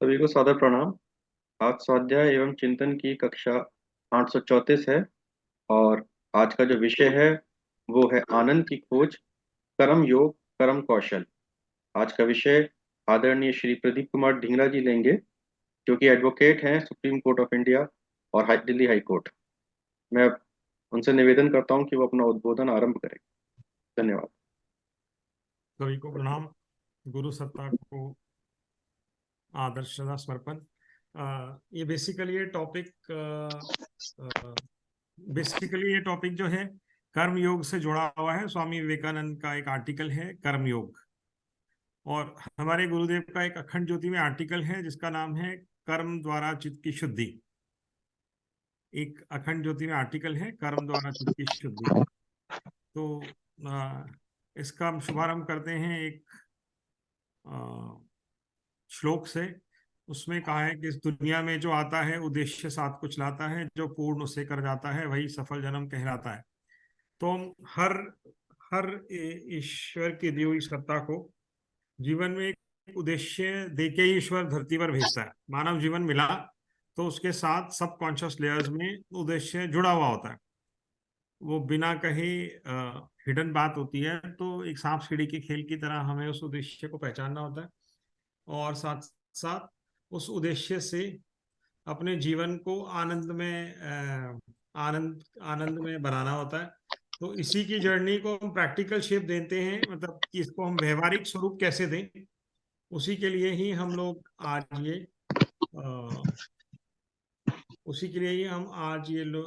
सभी को सादर प्रणाम। आज स्वाध्याय एवं चिंतन की कक्षा 834 है। और आज का जो विषय है वो है आनंद की खोज, कर्म योग, कर्म कौशल। आज का विषय आदरणीय श्री प्रदीप कुमार ढींगरा जी लेंगे, जो कि एडवोकेट हैं सुप्रीम कोर्ट ऑफ इंडिया और दिल्ली हाई कोर्ट। मैं उनसे निवेदन करता हूं कि वो अपना उद्बोधन आरंभ करें। धन्यवाद। सभी को प्रणाम। गुरु सत्ता को आदर श्रद्धा समर्पण। ये बेसिकली ये टॉपिक जो है कर्म योग से जुड़ा हुआ है। स्वामी विवेकानंद का एक आर्टिकल है कर्म योग, और हमारे गुरुदेव का एक अखंड ज्योति में आर्टिकल है जिसका नाम है कर्म द्वारा चित्त की शुद्धि। एक अखंड ज्योति में आर्टिकल है कर्म द्वारा चित्त की शुद्धि। तो इसका हम शुभारंभ करते हैं एक श्लोक से। उसमें कहा है कि इस दुनिया में जो आता है उद्देश्य साथ कुछ लाता है, जो पूर्ण उसे कर जाता है वही सफल जन्म कहलाता है। तो हम हर हर ईश्वर की दी हुई सत्ता को जीवन में एक उद्देश्य देके ही ईश्वर धरती पर भेजता है। मानव जीवन मिला तो उसके साथ सबकॉन्शियस लेयर्स में उद्देश्य जुड़ा हुआ होता है। वो बिना कहे हिडन बात होती है। तो एक सांप सीढ़ी के खेल की तरह हमें उस उद्देश्य को पहचानना होता है और साथ साथ उस उद्देश्य से अपने जीवन को आनंद में बनाना होता है। तो इसी की जर्नी को हम प्रैक्टिकल शेप देते हैं, मतलब कि इसको हम व्यवहारिक स्वरूप कैसे दें, उसी के लिए ही हम लोग आज ये अ, उसी के लिए ही हम आज ये लो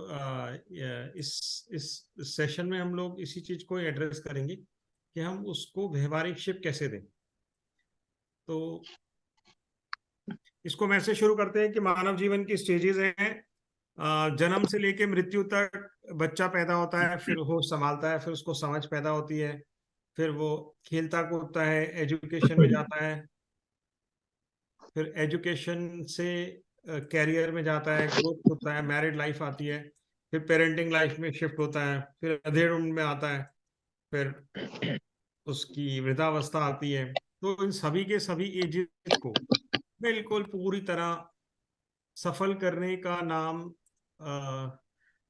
इस सेशन में हम लोग इसी चीज को एड्रेस करेंगे कि हम उसको व्यवहारिक शेप कैसे दें। तो इसको मैं से शुरू करते हैं कि मानव जीवन की स्टेजेस हैं। जन्म से लेके मृत्यु तक बच्चा पैदा होता है, फिर होश संभालता है, फिर उसको समझ पैदा होती है, फिर वो खेलता कूदता है, एजुकेशन में जाता है, फिर एजुकेशन से कैरियर में जाता है, ग्रोथ होता है, मैरिड लाइफ आती है, फिर पेरेंटिंग लाइफ में शिफ्ट होता है, फिर अधेड़ उम्र में आता है, फिर उसकी वृद्धावस्था आती है। तो इन सभी के सभी एजेस को बिल्कुल पूरी तरह सफल करने का नाम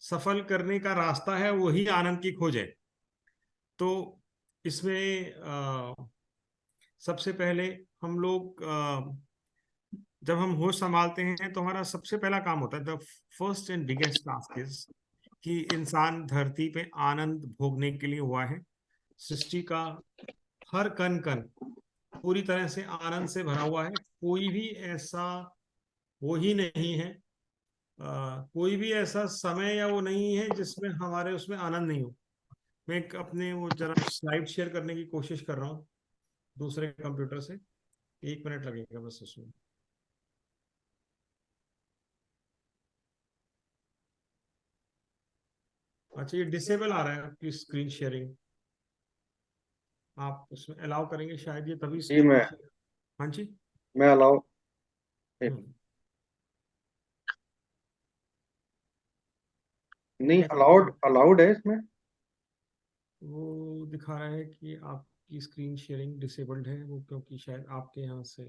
सफल करने का रास्ता है, वही आनंद की खोज है। तो इसमें सबसे पहले हम लोग जब हम होश संभालते हैं तो हमारा सबसे पहला काम होता है, the first and biggest task is कि इंसान धरती पे आनंद भोगने के लिए हुआ है। सृष्टि का हर कण कण पूरी तरह से आनंद से भरा हुआ है। कोई भी ऐसा वो ही नहीं है, कोई भी ऐसा समय या वो नहीं है जिसमें हमारे उसमें आनंद नहीं हो। मैं अपने वो जरा स्लाइड शेयर करने की कोशिश कर रहा हूँ दूसरे कंप्यूटर से। 1 मिनट लगेगा बस उसमें। अच्छा, ये डिसेबल आ रहा है आपकी स्क्रीन शेयरिंग। आप उसमें अलाउ करेंगे शायद, ये तभी जी स्क्रीन शेयर। हाँ जी। मैं अलाउ। हम्म। नहीं, कैसे अलाउड अलाउड है इसमें। वो दिखा रहा है कि आपकी स्क्रीन शेयरिंग डिसेबल्ड है, वो क्योंकि शायद आपके यहाँ से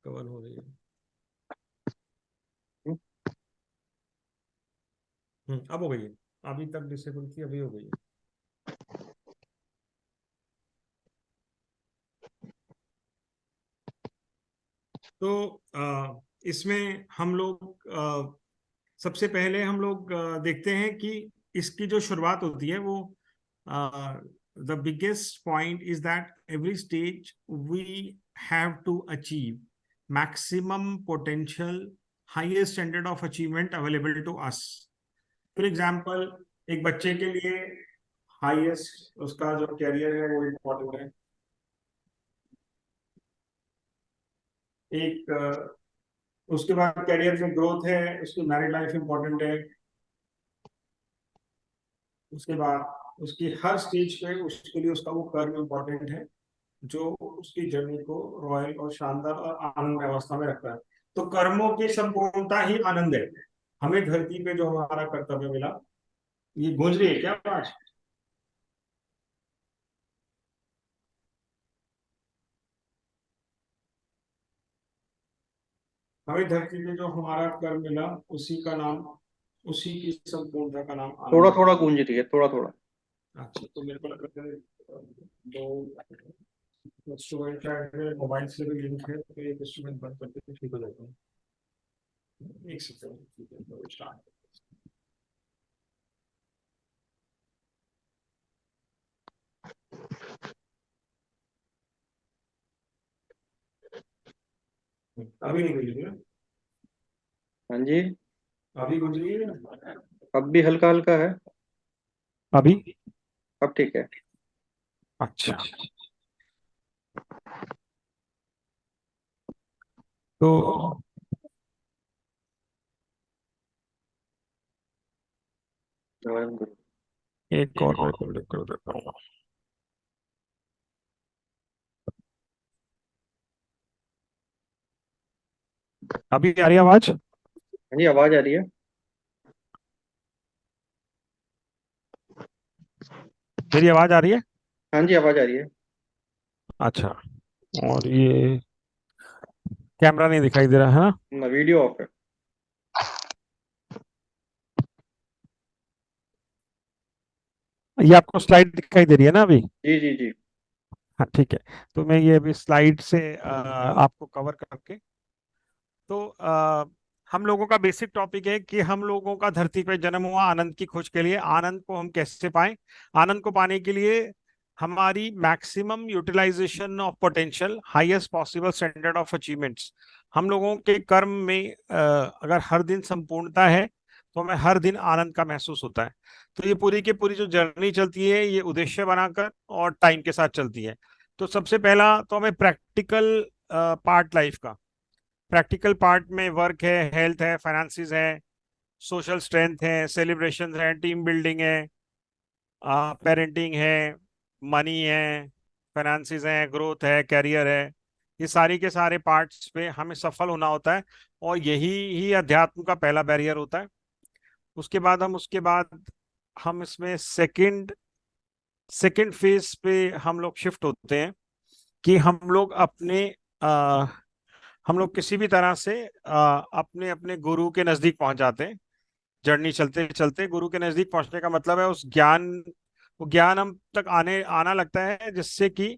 कवर हो रही है। अब हो गई है। अभी तक डिसेबल थी, अभी हो गई है। तो इसमें हम लोग सबसे पहले हम लोग देखते हैं कि इसकी जो शुरुआत होती है वो the biggest point is that every stage we have to achieve maximum potential highest standard of achievement available to us. For example, एक बच्चे के लिए हाईएस्ट उसका जो कैरियर है वो इम्पोर्टेंट है। एक उसके बाद कैरियर में ग्रोथ है, उसकी मैरिड लाइफ इंपॉर्टेंट है। उसके बाद उसकी हर स्टेज पे उसके लिए उसका वो कर्म इम्पोर्टेंट है, जो उसकी जर्नी को रॉयल और शानदार और आनंद अवस्था में रखता है। तो कर्मों की संपूर्णता ही आनंद है। हमें धरती पे जो हमारा कर्तव्य मिला, ये गूंज रही है क्या आवाज? हमें धरती पे जो हमारा कर्म मिला, उसी का नाम, उसी की संपूर्णता का नाम थोड़ा आनंद थोड़ा है। गूंज रही है, थोड़ा थोड़ा। अच्छा, तो मेरे को लग रहा है दो इंस्ट्रूमेंट शायद मोबाइल से भी लिंक है, तो एक इंस्ट्रूमेंट बंद करके ठीक हो जाता है। एक सेकंड, स्टार्ट। अभी नहीं गई है? हाँ जी। अभी गुंज रही है? अब भी हल्का हल्का है। अभी? अब ठीक है। अच्छा। तो एक और मैं रिकॉर्डिंग कर देता हूँ। अभी आ रही है आवाज? हाँ जी, आवाज आ रही है। मेरी आवाज आ रही है? हाँ जी, आवाज आ रही है। अच्छा। और ये कैमरा नहीं दिखाई दे रहा है ना? ना, वीडियो ऑफ है। ये आपको स्लाइड दिखाई दे रही है ना अभी? जी जी जी। हाँ, ठीक है। तो मैं ये अभी स्लाइड से आपको कवर करके, तो हम लोगों का बेसिक टॉपिक है कि हम लोगों का धरती पे जन्म हुआ आनंद की खोज के लिए। आनंद को हम कैसे पाएं? आनंद को पाने के लिए हमारी maximum utilisation of potential, highest possible standard of achievements. हम लोगों के कर्म में अगर हर दिन संपूर्णता है, तो हमें हर दिन आनंद का महसूस होता है। तो ये पूरी की पूरी जो जर्नी चलती है, ये उद्देश्य बनाकर और टाइम के साथ चलती है। तो सबसे पहला तो हमें प्रैक्टिकल पार्ट लाइफ का, प्रैक्टिकल पार्ट में वर्क है, हेल्थ है, फाइनेंसिस है, सोशल स्ट्रेंथ है, सेलिब्रेशन है, टीम बिल्डिंग है, पेरेंटिंग है, मनी है, फाइनेंसिस है, ग्रोथ है, करियर है। ये सारी के सारे पार्ट्स पे हमें सफल होना होता है, और यही ही अध्यात्म का पहला बैरियर होता है। उसके बाद हम इसमें सेकंड सेकंड फेज पे हम लोग शिफ्ट होते हैं, कि हम लोग किसी भी तरह से अपने अपने गुरु के नजदीक पहुंच जाते हैं। जर्नी चलते चलते गुरु के नजदीक पहुंचने का मतलब है उस ज्ञान, वो ज्ञान हम तक आना लगता है, जिससे कि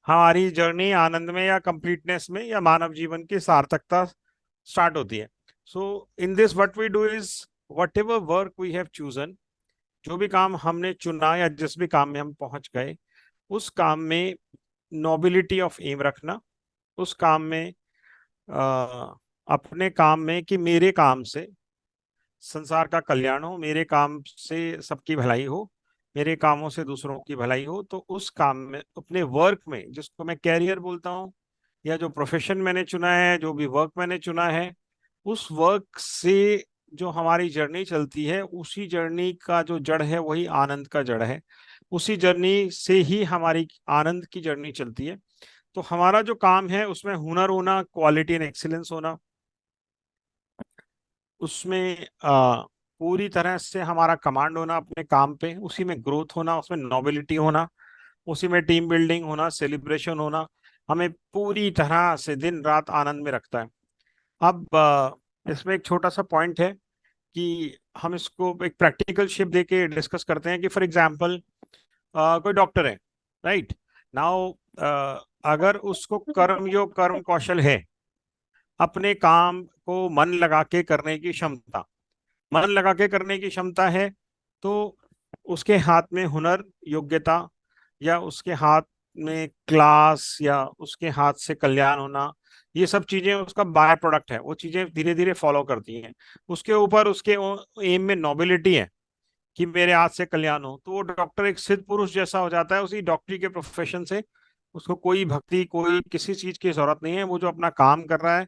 हमारी जर्नी आनंद में या कंप्लीटनेस में या मानव जीवन की सार्थकता स्टार्ट होती है। So in this what we do is, whatever work we have chosen, जो भी काम हमने चुना या जिस भी काम में हम पहुंच गए, उस काम में नोबिलिटी ऑफ एम रखना। उस काम में अपने काम में कि मेरे काम से संसार का कल्याण हो, मेरे काम से सबकी भलाई हो, मेरे कामों से दूसरों की भलाई हो। तो उस काम में, अपने वर्क में, जिसको मैं कैरियर बोलता हूँ, या जो प्रोफेशन मैंने चुना है, जो भी वर्क मैंने चुना है, उस वर्क से जो हमारी जर्नी चलती है, उसी जर्नी का जो जड़ है वही आनंद का जड़ है। उसी जर्नी से ही हमारी आनंद की जर्नी चलती है। तो हमारा जो काम है उसमें हुनर होना, क्वालिटी एंड एक्सीलेंस होना, उसमें पूरी तरह से हमारा कमांड होना अपने काम पे, उसी में ग्रोथ होना, उसमें नोबिलिटी होना, उसी में टीम बिल्डिंग होना, सेलिब्रेशन होना, हमें पूरी तरह से दिन रात आनंद में रखता है। अब इसमें एक छोटा सा पॉइंट है कि हम इसको एक प्रैक्टिकल शेप देके डिस्कस करते हैं, कि फॉर एग्जांपल कोई डॉक्टर है, राइट नाउ, अगर उसको कर्म योग कर्म कौशल है, अपने काम को मन लगा के करने की क्षमता, मन लगा के करने की क्षमता है, तो उसके हाथ में हुनर, योग्यता, या उसके हाथ में क्लास, या उसके हाथ से कल्याण होना, ये सब चीजें उसका बाय प्रोडक्ट है। वो चीजें धीरे धीरे फॉलो करती हैं। उसके ऊपर उसके एम में नोबिलिटी है कि मेरे हाथ से कल्याण हो, तो वो डॉक्टर एक सिद्ध पुरुष जैसा हो जाता है उसी डॉक्टरी के प्रोफेशन से। उसको कोई भक्ति, कोई किसी चीज की जरूरत नहीं है। वो जो अपना काम कर रहा है,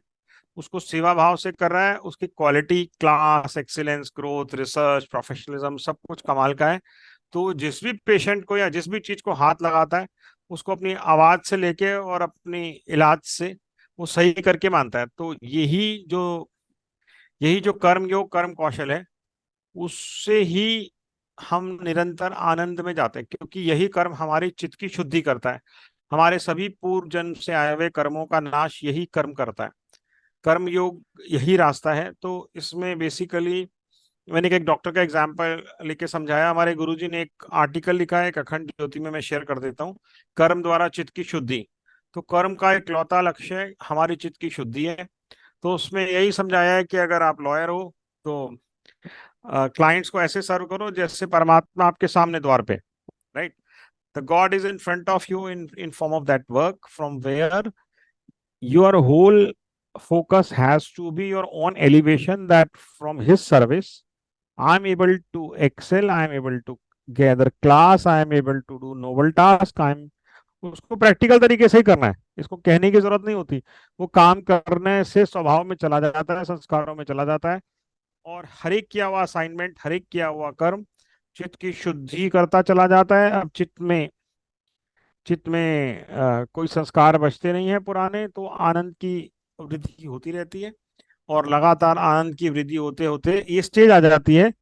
उसको सेवा भाव से कर रहा है, उसकी quality, class, excellence, growth, research, professionalism, सब कुछ कमाल का है। तो जिस भी पेशेंट को या जिस भी चीज को हाथ लगाता है, उसको अपनी आवाज से लेके और अपनी इलाज से वो सही करके मानता है। तो यही जो कर्म योग कर्म कौशल है, उससे ही हम निरंतर आनंद में जाते हैं, क्योंकि यही कर्म हमारे चित्त की शुद्धि करता है। हमारे सभी पूर्व जन्म से आए हुए कर्मों का नाश यही कर्म करता है। कर्म योग यही रास्ता है। तो इसमें बेसिकली मैंने एक डॉक्टर का एग्जाम्पल लेके समझाया। हमारे गुरुजी ने एक आर्टिकल लिखा है, एक अखंड ज्योति में मैं शेयर कर देता हूँ, कर्म द्वारा चित्त की शुद्धि। तो कर्म का एक लौता लक्ष्य हमारी चित्त की शुद्धि है। तो उसमें यही समझाया है कि अगर आप लॉयर हो तो क्लाइंट्स को ऐसे सर्व करो जैसे परमात्मा आपके सामने द्वार पे, right. The God is in front of you in form of that work from where your whole focus has to be your own elevation, that from his service I'm able to excel, I'm able to gather class, I'm able to do noble task, I'm उसको practical तरीके से ही करना है, इसको कहने की जरूरत नहीं होती। वो काम करने से स्वभाव में चला जाता है, संस्कारों में चला जाता है। और हर एक किया हुआ असाइनमेंट, हर एक किया हुआ कर्म चित्त की शुद्धि करता चला जाता है। अब चित्त में कोई संस्कार बचते नहीं है पुराने, तो आनंद की वृद्धि होती रहती है। और लगातार आनंद की वृद्धि होते होते ये स्टेज आ जाती है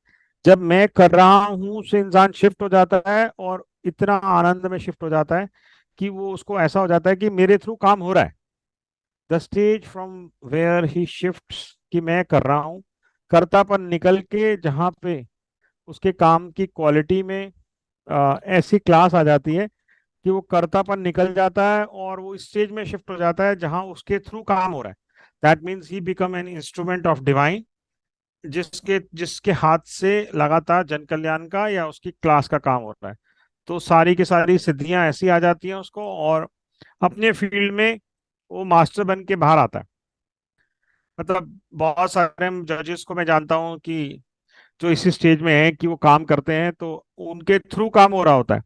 जब मैं कर रहा हूं से इंसान शिफ्ट हो जाता है और इतना आनंद में शिफ्ट हो जाता है कि वो उसको ऐसा हो जाता है कि मेरे थ्रू काम हो रहा है। The stage from where he shifts कि मैं कर रहा हूँ, कर्तापन निकल के जहाँ पे उसके काम की क्वालिटी में ऐसी क्लास आ जाती है कि वो कर्तापन निकल जाता है और वो स्टेज में शिफ्ट हो जाता है जहां उसके थ्रू काम हो रहा है। That means he become an instrument of divine, जिसके जिसके हाथ से लगातार जन कल्याण का या उसकी क्लास का काम होता है। तो सारी की सारी सिद्धियां ऐसी आ जाती हैं उसको, और अपने फील्ड में वो मास्टर बन के बाहर आता है। मतलब बहुत सारे जजेस को मैं जानता हूँ कि जो इसी स्टेज में है कि वो काम करते हैं तो उनके थ्रू काम हो रहा होता है।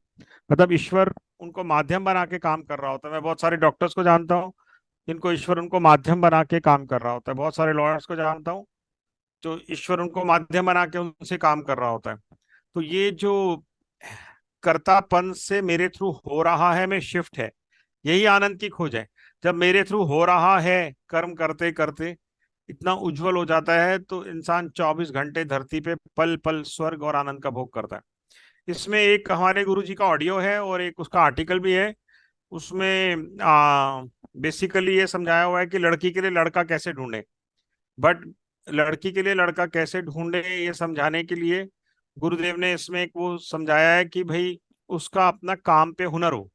मतलब ईश्वर उनको माध्यम बना के काम कर रहा होता है। मैं बहुत सारे डॉक्टर्स को जानता हूँ जिनको ईश्वर उनको माध्यम बना के काम कर रहा होता है। बहुत सारे लॉयर्स को जानता हूँ जो ईश्वर उनको माध्यम बना के उनसे काम कर रहा होता है। तो ये जो कर्तापन से मेरे थ्रू हो रहा है में शिफ्ट है, यही आनंद की खोज है। जब मेरे थ्रू हो रहा है कर्म करते करते इतना उज्जवल हो जाता है तो इंसान 24 घंटे धरती पे पल पल स्वर्ग और आनंद का भोग करता है। इसमें एक हमारे गुरु जी का ऑडियो है और एक उसका आर्टिकल भी है। उसमें बेसिकली ये समझाया हुआ है कि लड़की के लिए लड़का कैसे ढूंढे। बट लड़की के लिए लड़का कैसे ढूंढे ये समझाने के लिए गुरुदेव ने इसमें एक वो समझाया है कि भाई उसका अपना काम पे हुनर हो।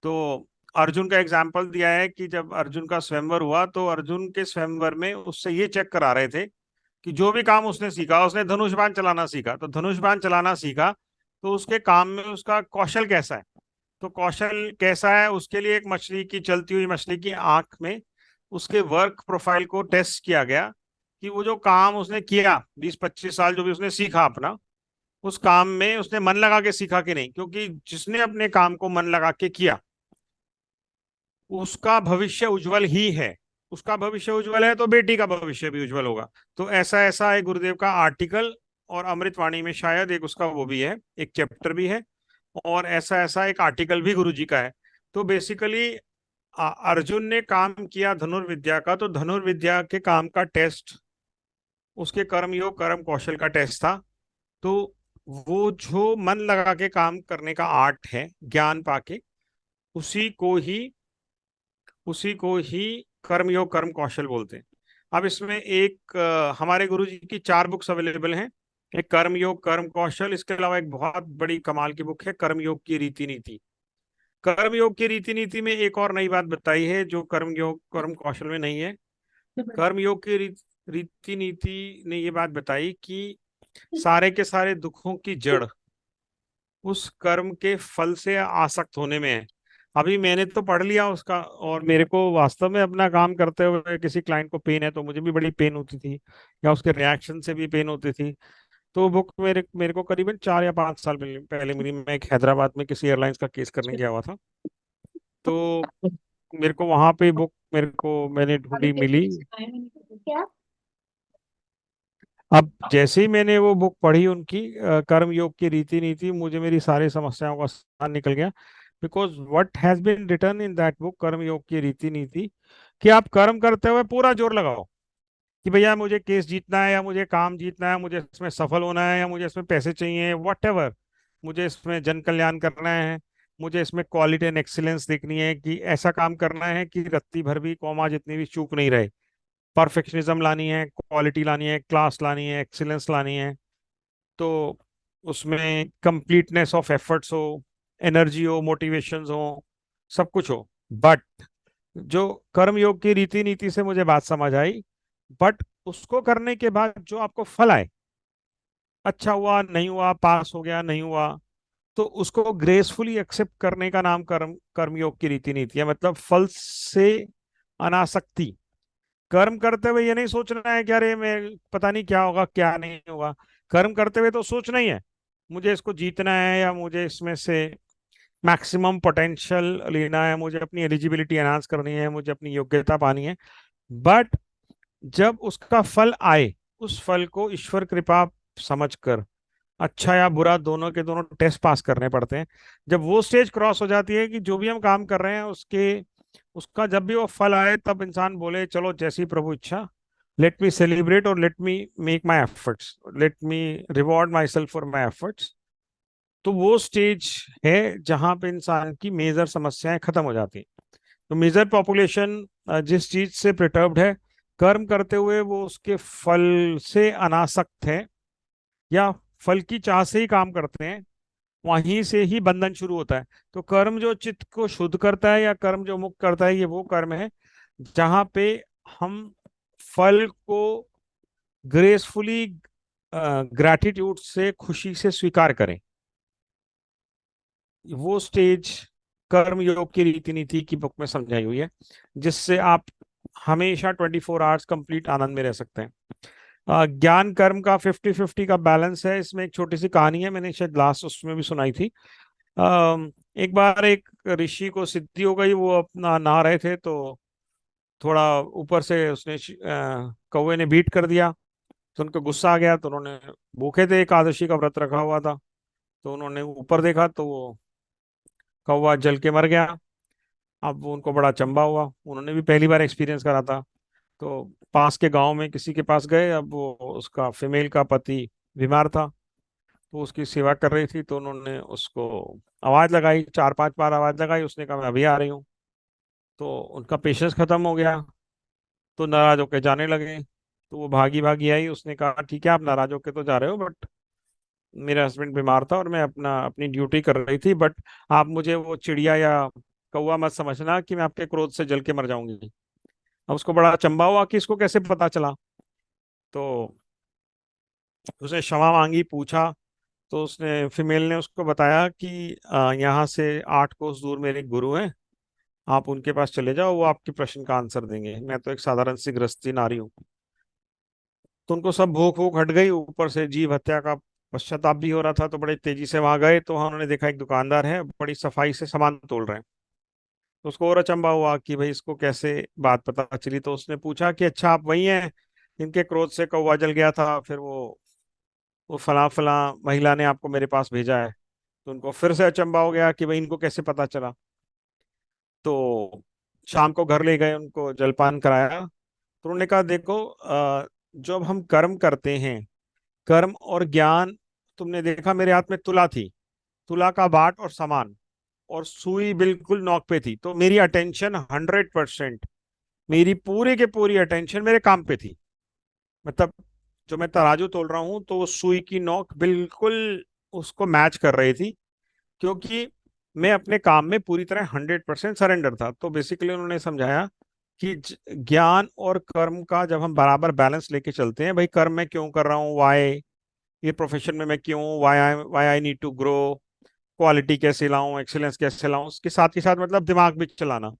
तो अर्जुन का एग्जाम्पल दिया है कि जब अर्जुन का स्वयंवर हुआ तो अर्जुन के स्वयंवर में उससे ये चेक करा रहे थे कि जो भी काम उसने सीखा, उसने धनुष बाण चलाना सीखा, तो धनुष बाण चलाना सीखा तो उसके काम में उसका कौशल कैसा है। तो कौशल कैसा है उसके लिए एक मछली की, चलती हुई मछली की आंख में उसके वर्क प्रोफाइल को टेस्ट किया गया कि वो जो काम उसने किया 20-25 साल जो भी उसने सीखा अपना, उस काम में उसने मन लगा के सीखा कि नहीं। क्योंकि जिसने अपने काम को मन लगा के किया उसका भविष्य उज्जवल ही है। उसका भविष्य उज्जवल है तो बेटी का भविष्य भी उज्जवल होगा। तो ऐसा ऐसा है गुरुदेव का आर्टिकल, और अमृतवाणी में शायद एक उसका वो भी है, एक चैप्टर भी है, और ऐसा ऐसा एक आर्टिकल भी गुरु जी का है। तो बेसिकली अर्जुन ने काम किया धनुर्विद्या का, तो धनुर्विद्या के काम का टेस्ट उसके कर्म योग कर्म कौशल का टेस्ट था। तो वो जो मन लगा के काम करने का आर्ट है, ज्ञान पाके, उसी को ही उसी को ही कर्म योग कर्म कौशल बोलते हैं। अब इसमें एक हमारे गुरु जी की 4 बुक्स अवेलेबल हैं। एक कर्म योग कर्म कौशल, इसके अलावा एक बहुत बड़ी कमाल की बुक है कर्म योग की रीति नीति। कर्म योग की रीति नीति में एक और नई बात बताई है जो कर्म योग कर्म कौशल में नहीं है। कर्म योग की रीति नीति ने ये बात बताई कि सारे के सारे दुखों की जड़ उस कर्म के फल से आसक्त होने में है। अभी मैंने तो पढ़ लिया उसका, और मेरे को वास्तव में अपना काम करते हुए किसी क्लाइंट को पेन है तो मुझे भी बड़ी पेन होती थी, या उसके रिएक्शन से भी पेन होती थी। तो बुक मेरे मेरे को करीबन 4 या 5 साल पहले पहले मिली। मैं एक हैदराबाद में किसी एयरलाइंस का केस करने गया हुआ था, तो मेरे को वहां पे बुक मेरे को मैंने ढूंढी मिली। अब जैसे ही मैंने वो बुक पढ़ी उनकी कर्म योग की रीति नीति, मुझे मेरी सारी समस्याओं का समाधान निकल गया। Because what has been written in that book Karma Yoga की रीति नीति, कि आप कर्म करते हुए पूरा जोर लगाओ कि भैया मुझे केस जीतना है, या मुझे काम जीतना है, मुझे इसमें सफल होना है, या मुझे इसमें पैसे चाहिए, वट एवर, मुझे इसमें जन कल्याण करना है, मुझे इसमें क्वालिटी एंड एक्सीलेंस देखनी है, कि ऐसा काम करना है कि रत्ती भर भी कौमा जितनी भी चूक नहीं रहे। परफेक्शनिज्म लानी है, क्वालिटी लानी है, क्लास लानी है, एक्सीलेंस लानी है, तो उसमें कंप्लीटनेस ऑफ एफर्ट्स हो, एनर्जी हो, मोटिवेशंस हो, सब कुछ हो। बट जो कर्म योग की रीति नीति से मुझे बात समझ आई, बट उसको करने के बाद जो आपको फल आए, अच्छा हुआ नहीं हुआ, पास हो गया नहीं हुआ, तो उसको ग्रेसफुली एक्सेप्ट करने का नाम कर्मयोग की रीति नीति है। मतलब फल से अनासक्ति। कर्म करते हुए ये नहीं सोचना है कि अरे मैं पता नहीं क्या होगा क्या नहीं होगा। कर्म करते हुए तो सोचना ही है, मुझे इसको जीतना है, या मुझे इसमें से मैक्सिमम पोटेंशियल लेना है, मुझे अपनी एलिजिबिलिटी एनहांस करनी है, मुझे अपनी योग्यता पानी है। बट जब उसका फल आए, उस फल को ईश्वर कृपा समझकर, अच्छा या बुरा दोनों के दोनों टेस्ट पास करने पड़ते हैं। जब वो स्टेज क्रॉस हो जाती है कि जो भी हम काम कर रहे हैं उसके उसका जब भी वो फल आए, तब इंसान बोले चलो जैसी प्रभु इच्छा, लेट मी सेलिब्रेट और let me make my efforts, let me reward my self for my efforts. तो वो स्टेज है जहां पे इंसान की मेजर समस्याएं खत्म हो जाती हैं। तो मेजर पॉपुलेशन जिस चीज से प्रिटर्ब्ड है कर्म करते हुए, वो उसके फल से अनासक्त है, या फल की चाह से ही काम करते हैं, वहीं से ही बंधन शुरू होता है। तो कर्म जो चित्त को शुद्ध करता है, या कर्म जो मुक्त करता है, ये वो कर्म है जहां पे हम फल को ग्रेसफुली, ग्रैटिट्यूड से, खुशी से स्वीकार करें। वो स्टेज कर्म योग की रीति नीति की बुक में समझाई हुई है, जिससे आप हमेशा 24 आवर्स कंप्लीट आनंद में रह सकते हैं। ज्ञान कर्म का 50-50 का बैलेंस है। इसमें एक छोटी सी कहानी है, मैंने शायद लास्ट उसमें भी सुनाई थी। एक बार एक ऋषि को सिद्धि हो गई, वो अपना नहा रहे थे, तो थोड़ा ऊपर से उसने कौवे ने बीट कर दिया। तो उनको गुस्सा आ गया, तो उन्होंने, भूखे थे, एकादशी का व्रत रखा हुआ था, तो उन्होंने ऊपर देखा तो वो कौवा जल के मर गया। अब वो उनको बड़ा अचंभा हुआ, उन्होंने भी पहली बार एक्सपीरियंस करा था। तो पास के गांव में किसी के पास गए, अब वो उसका फीमेल का पति बीमार था, तो उसकी सेवा कर रही थी, तो उन्होंने उसको आवाज लगाई, 4-5 बार आवाज लगाई, उसने कहा मैं अभी आ रही हूँ। तो उनका पेशेंस खत्म हो गया, तो नाराज होके जाने लगे। तो वो भागी भागी आई, उसने कहा ठीक है आप नाराज होके तो जा रहे हो, बट मेरा हस्बैंड बीमार था और मैं अपनी ड्यूटी कर रही थी, बट आप मुझे वो चिड़िया या कौवा मत समझना कि मैं आपके क्रोध से जल के मर जाऊंगी। अब उसको बड़ा अचंभा हुआ कि इसको कैसे पता चला। तो उसने क्षमा मांगी, पूछा, तो उसने फीमेल ने उसको बताया कि यहाँ से 8 कोस दूर मेरे एक गुरु हैं, आप उनके पास चले जाओ, वो आपके प्रश्न का आंसर देंगे, मैं तो एक साधारण सी गृहस्थी नारी हूँ। तो उनको सब भूख भूख हट गई, ऊपर से जीव हत्या का पश्चाताप भी हो रहा था, तो बड़े तेजी से वहां गए, तो वहां उन्होंने देखा एक दुकानदार है, बड़ी सफाई से सामान तोल रहे हैं। तो उसको और अचंभा हुआ कि भाई इसको कैसे बात पता चली। तो उसने पूछा कि अच्छा आप वही हैं इनके क्रोध से कौवा जल गया था, फिर वो फला फला महिला ने आपको मेरे पास भेजा है। तो उनको फिर से अचंभा हो गया कि भाई इनको कैसे पता चला। तो शाम को घर ले गए, उनको जलपान कराया, तो उन्होंने कहा देखो, जब हम कर्म करते हैं, कर्म और ज्ञान, तुमने देखा मेरे हाथ में तुला थी, तुला का बाट और सामान, और सुई बिल्कुल नोक पे थी, तो मेरी अटेंशन 100%, मेरी पूरी के पूरी अटेंशन मेरे काम पे थी। मतलब जो मैं तराजू तोल रहा हूँ, तो वो सुई की नोक बिल्कुल उसको मैच कर रही थी, क्योंकि मैं अपने काम में पूरी तरह 100% सरेंडर था। तो बेसिकली उन्होंने समझाया कि ज्ञान और कर्म का जब हम बराबर बैलेंस लेके चलते हैं, भाई कर्म मैं क्यों कर रहा हूँ, वाई, ये प्रोफेशन में मैं क्यों, why I need to grow, quality कैसे लाऊं, एक्सीलेंस कैसे लाऊं, उसके साथ ही साथ मतलब दिमाग भी चलाना,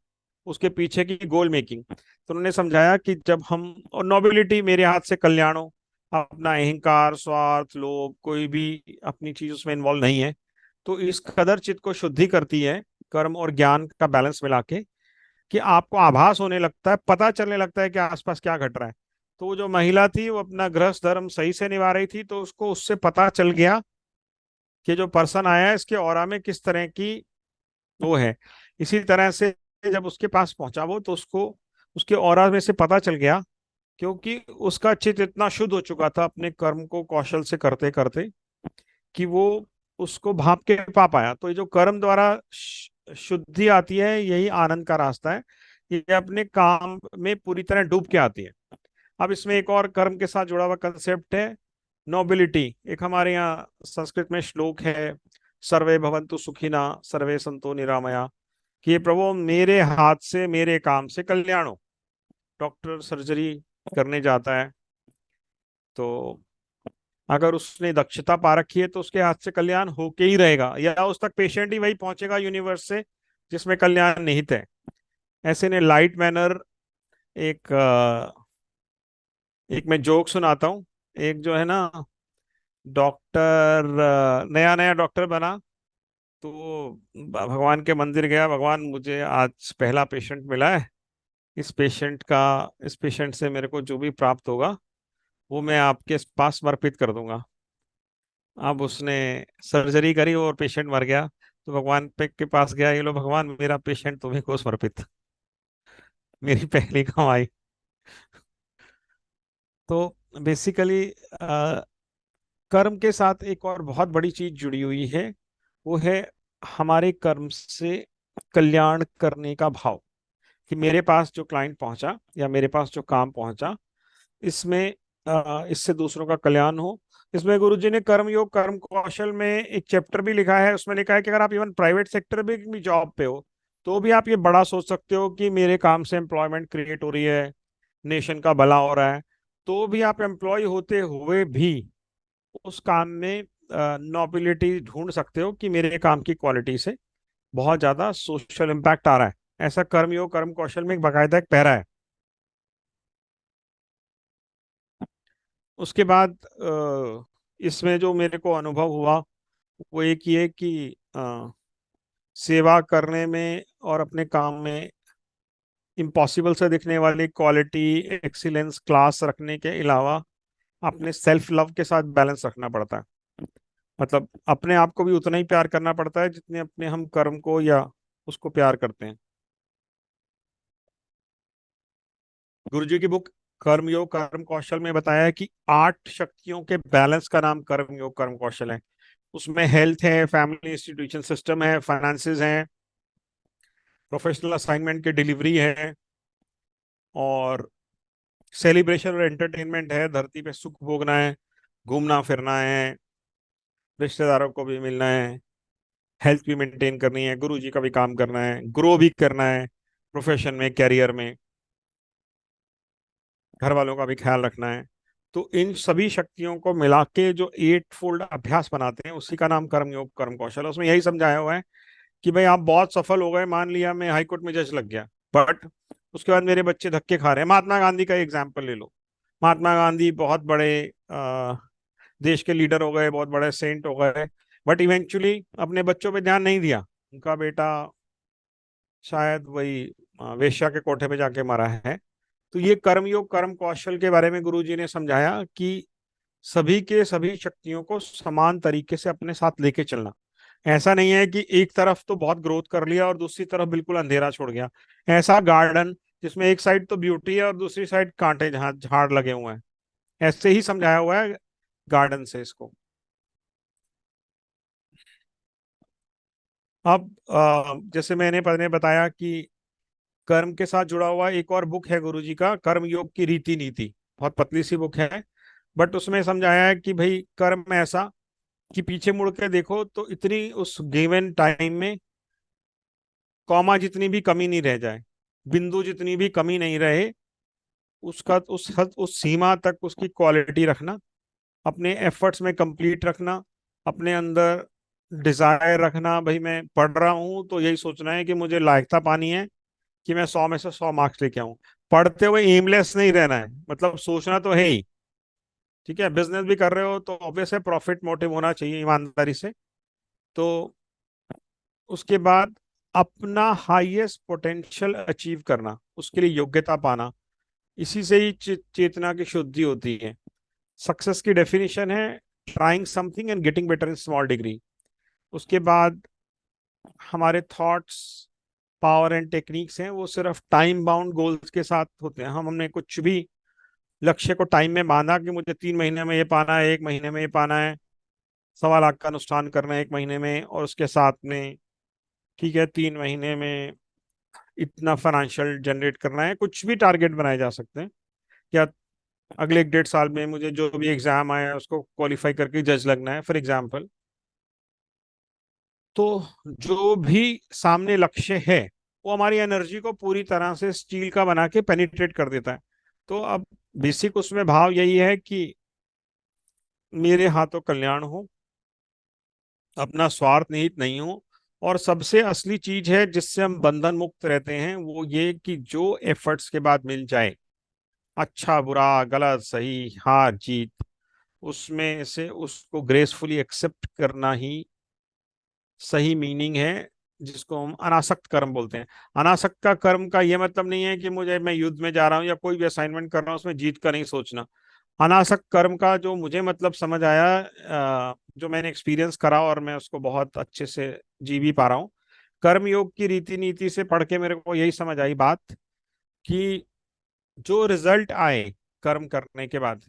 उसके पीछे की गोल मेकिंग। तो उन्होंने समझाया कि जब हम, और नोबिलिटी मेरे हाथ से कल्याण हो, अपना अहंकार, स्वार्थ, लोभ, कोई भी अपनी चीज उसमें इन्वॉल्व नहीं है, तो इस कदर चित्त को शुद्धि करती है कर्म और ज्ञान का बैलेंस मिला के, कि आपको आभास होने लगता है, पता चलने लगता है कि आसपास क्या घट रहा है। तो वो जो महिला थी वो अपना गृहस्थ धर्म सही से निभा रही थी, तो उसको उससे पता चल गया कि जो पर्सन आया है इसके ऑरा में किस तरह की वो है। इसी तरह से जब उसके पास पहुंचा वो, तो उसको उसके ऑरा में से पता चल गया, क्योंकि उसका चित्त इतना शुद्ध हो चुका था अपने कर्म को कौशल से करते करते, कि वो उसको भाप के पा पाया। तो ये जो कर्म द्वारा शुद्धि आती है, यही आनंद का रास्ता है। ये अपने काम में पूरी तरह डूब के आती है। अब इसमें एक और कर्म के साथ जुड़ा हुआ कंसेप्ट है नोबिलिटी। एक हमारे यहाँ संस्कृत में श्लोक है, सर्वे भवन्तु सुखिना सर्वे संतो निरामया, कि ये प्रभु मेरे हाथ से मेरे काम से कल्याण हो। डॉक्टर सर्जरी करने जाता है, तो अगर उसने दक्षता पा रखी है तो उसके हाथ से कल्याण होके ही रहेगा, या उस तक पेशेंट ही वही पहुंचेगा यूनिवर्स से जिसमें कल्याण निहित है। ऐसे ने लाइट मैनर एक एक मैं जोक सुनाता हूँ। एक जो है ना डॉक्टर, नया नया डॉक्टर बना, तो वो भगवान के मंदिर गया, भगवान मुझे आज पहला पेशेंट मिला है, इस पेशेंट से मेरे को जो भी प्राप्त होगा वो मैं आपके पास समर्पित कर दूंगा। अब उसने सर्जरी करी और पेशेंट मर गया, तो भगवान पे के पास गया, ये लो भगवान मेरा पेशेंट तुम्ही को समर्पित, मेरी पहली कमाई। तो बेसिकली कर्म के साथ एक और बहुत बड़ी चीज जुड़ी हुई है, वो है हमारे कर्म से कल्याण करने का भाव। कि मेरे पास जो क्लाइंट पहुंचा या मेरे पास जो काम पहुंचा, इसमें इससे दूसरों का कल्याण हो। इसमें गुरुजी ने कर्म योग कर्म कौशल में एक चैप्टर भी लिखा है, उसमें लिखा है कि अगर आप इवन प्राइवेट सेक्टर में भी जॉब पे हो, तो भी आप ये बड़ा सोच सकते हो कि मेरे काम से एम्प्लॉयमेंट क्रिएट हो रही है, नेशन का भला हो रहा है। तो भी आप एम्प्लॉय होते हुए भी उस काम में नोबिलिटी ढूंढ सकते हो कि मेरे काम की क्वालिटी से बहुत ज्यादा सोशल इम्पैक्ट आ रहा है। ऐसा कर्मयोग कर्म कौशल में एक बाकायदा एक पैरा है। उसके बाद इसमें जो मेरे को अनुभव हुआ वो एक ये कि सेवा करने में और अपने काम में इम्पॉसिबल से दिखने वाली क्वालिटी एक्सीलेंस क्लास रखने के अलावा अपने सेल्फ लव के साथ बैलेंस रखना पड़ता है। मतलब अपने आप को भी उतना ही प्यार करना पड़ता है जितने अपने हम कर्म को या उसको प्यार करते हैं। गुरुजी की बुक कर्मयोग कर्म कौशल में बताया है कि 8 शक्तियों के बैलेंस का नाम कर्मयोग कर्म कौशल है। उसमें हेल्थ है, फैमिली इंस्टीट्यूशन सिस्टम है, फाइनेंसेस हैं, प्रोफेशनल असाइनमेंट की डिलीवरी है, और सेलिब्रेशन और एंटरटेनमेंट है, धरती पे सुख भोगना है, घूमना फिरना है, रिश्तेदारों को भी मिलना है, हेल्थ भी मेंटेन करनी है, गुरु जी का भी काम करना है, ग्रो भी करना है प्रोफेशन में, कैरियर में, घर वालों का भी ख्याल रखना है। तो इन सभी शक्तियों को मिला के जो 8 फोल्ड अभ्यास बनाते हैं उसी का नाम कर्म योग कर्म कौशल है। उसमें यही समझाया हुआ है कि भाई आप बहुत सफल हो गए, मान लिया मैं हाई कोर्ट में जज लग गया, बट उसके बाद मेरे बच्चे धक्के खा रहे हैं। महात्मा गांधी का एग्जाम्पल ले लो। महात्मा गांधी बहुत बड़े देश के लीडर हो गए, बहुत बड़े सेंट हो गए, बट इवेंचुअली अपने बच्चों पे ध्यान नहीं दिया। उनका बेटा शायद वही वेश्या के कोठे पे जाके मरा है। तो ये कर्मयोग कर्म कौशल के बारे में गुरुजी ने समझाया कि सभी के सभी शक्तियों को समान तरीके से अपने साथ लेके चलना। ऐसा नहीं है कि एक तरफ तो बहुत ग्रोथ कर लिया और दूसरी तरफ बिल्कुल अंधेरा छोड़ गया। ऐसा गार्डन जिसमें एक साइड तो ब्यूटी है और दूसरी साइड कांटे जहां झाड़ लगे हुए हैं, ऐसे ही समझाया हुआ है गार्डन से इसको। अब जैसे मैंने बताया कि कर्म के साथ जुड़ा हुआ एक और बुक है गुरुजी का, कर्म योग की रीति नीति। बहुत पतली सी बुक है, बट उसमें समझाया है कि भाई कर्म में ऐसा कि पीछे मुड़ के देखो तो इतनी उस गिवन टाइम में कॉमा जितनी भी कमी नहीं रह जाए, बिंदु जितनी भी कमी नहीं रहे, उसका उस हद उस सीमा तक उसकी क्वालिटी रखना, अपने एफर्ट्स में कंप्लीट रखना, अपने अंदर डिजायर रखना। भाई मैं पढ़ रहा हूँ तो यही सोचना है कि मुझे लायकता पानी है कि मैं 100 में से 100 मार्क्स लेके आऊं। पढ़ते हुए एमलेस नहीं रहना है, मतलब सोचना तो है ही। ठीक है, बिजनेस भी कर रहे हो तो ऑब्वियस है प्रॉफिट मोटिव होना चाहिए ईमानदारी से। तो उसके बाद अपना हाईएस्ट पोटेंशियल अचीव करना, उसके लिए योग्यता पाना, इसी से ही चेतना की शुद्धि होती है। सक्सेस की डेफिनेशन है trying something and getting better in small degree. उसके बाद हमारे थॉट्स पावर एंड टेक्निक्स हैं वो सिर्फ टाइम बाउंड गोल्स के साथ होते हैं। हमने कुछ भी लक्ष्य को टाइम में बांधा कि मुझे 3 महीने में ये पाना है, 1 महीने में ये पाना है, 1.25 लाख का अनुष्ठान करना है 1 महीने में, और उसके साथ में ठीक है 3 महीने में इतना फाइनेंशियल जनरेट करना है, कुछ भी टारगेट बनाए जा सकते हैं। या अगले 1 1.5 साल में मुझे जो भी एग्जाम आया उसको क्वालिफाई करके जज लगना है फॉर एग्जाम्पल। तो जो भी सामने लक्ष्य है वो हमारी एनर्जी को पूरी तरह से स्टील का बना के पेनिट्रेट कर देता है। तो अब बेसिक उसमें भाव यही है कि मेरे हाथों कल्याण हो, अपना स्वार्थ निहित नहीं हो। और सबसे असली चीज है जिससे हम बंधन मुक्त रहते हैं वो ये कि जो एफर्ट्स के बाद मिल जाए, अच्छा बुरा गलत सही हार जीत, उसमें से उसको ग्रेसफुली एक्सेप्ट करना ही सही मीनिंग है, जिसको हम अनासक्त कर्म बोलते हैं। अनासक्त का कर्म का ये मतलब नहीं है कि मैं युद्ध में जा रहा हूँ या कोई भी असाइनमेंट कर रहा हूँ उसमें जीत का नहीं सोचना। अनासक्त कर्म का जो मुझे मतलब समझ आया, जो मैंने एक्सपीरियंस करा और मैं उसको बहुत अच्छे से जी भी पा रहा हूँ, कर्म योग की रीति नीति से पढ़ के मेरे को यही समझ आई बात कि जो रिजल्ट आए कर्म करने के बाद,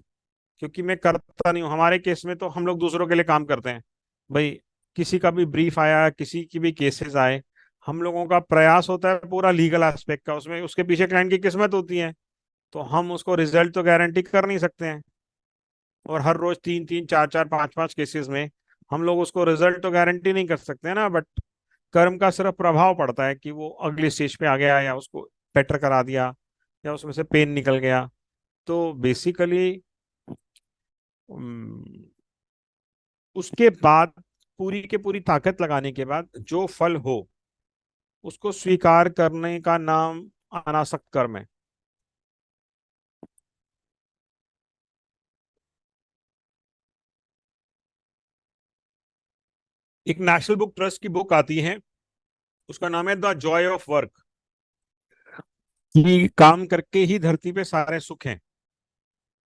क्योंकि मैं करता नहीं हूँ, हमारे केस में तो हम लोग दूसरों के लिए काम करते हैं भाई। किसी का भी ब्रीफ आया, किसी की भी केसेस आए, हम लोगों का प्रयास होता है पूरा लीगल एस्पेक्ट का, उसमें उसके पीछे क्लाइंट की किस्मत होती है। तो हम उसको रिजल्ट तो गारंटी कर नहीं सकते हैं। और हर रोज 3 3 4 4 5 5 केसेस में हम लोग उसको रिजल्ट तो गारंटी नहीं कर सकते हैं ना। बट कर्म का सिर्फ प्रभाव पड़ता है कि वो अगले स्टेज पे आ गया या उसको बेटर करा दिया या उसमें से पेन निकल गया। तो बेसिकली उसके बाद पूरी के पूरी ताकत लगाने के बाद जो फल हो उसको स्वीकार करने का नाम अनासक्त कर्म है। एक नेशनल बुक ट्रस्ट की बुक आती है, उसका नाम है द जॉय ऑफ वर्क, कि काम करके ही धरती पे सारे सुख हैं।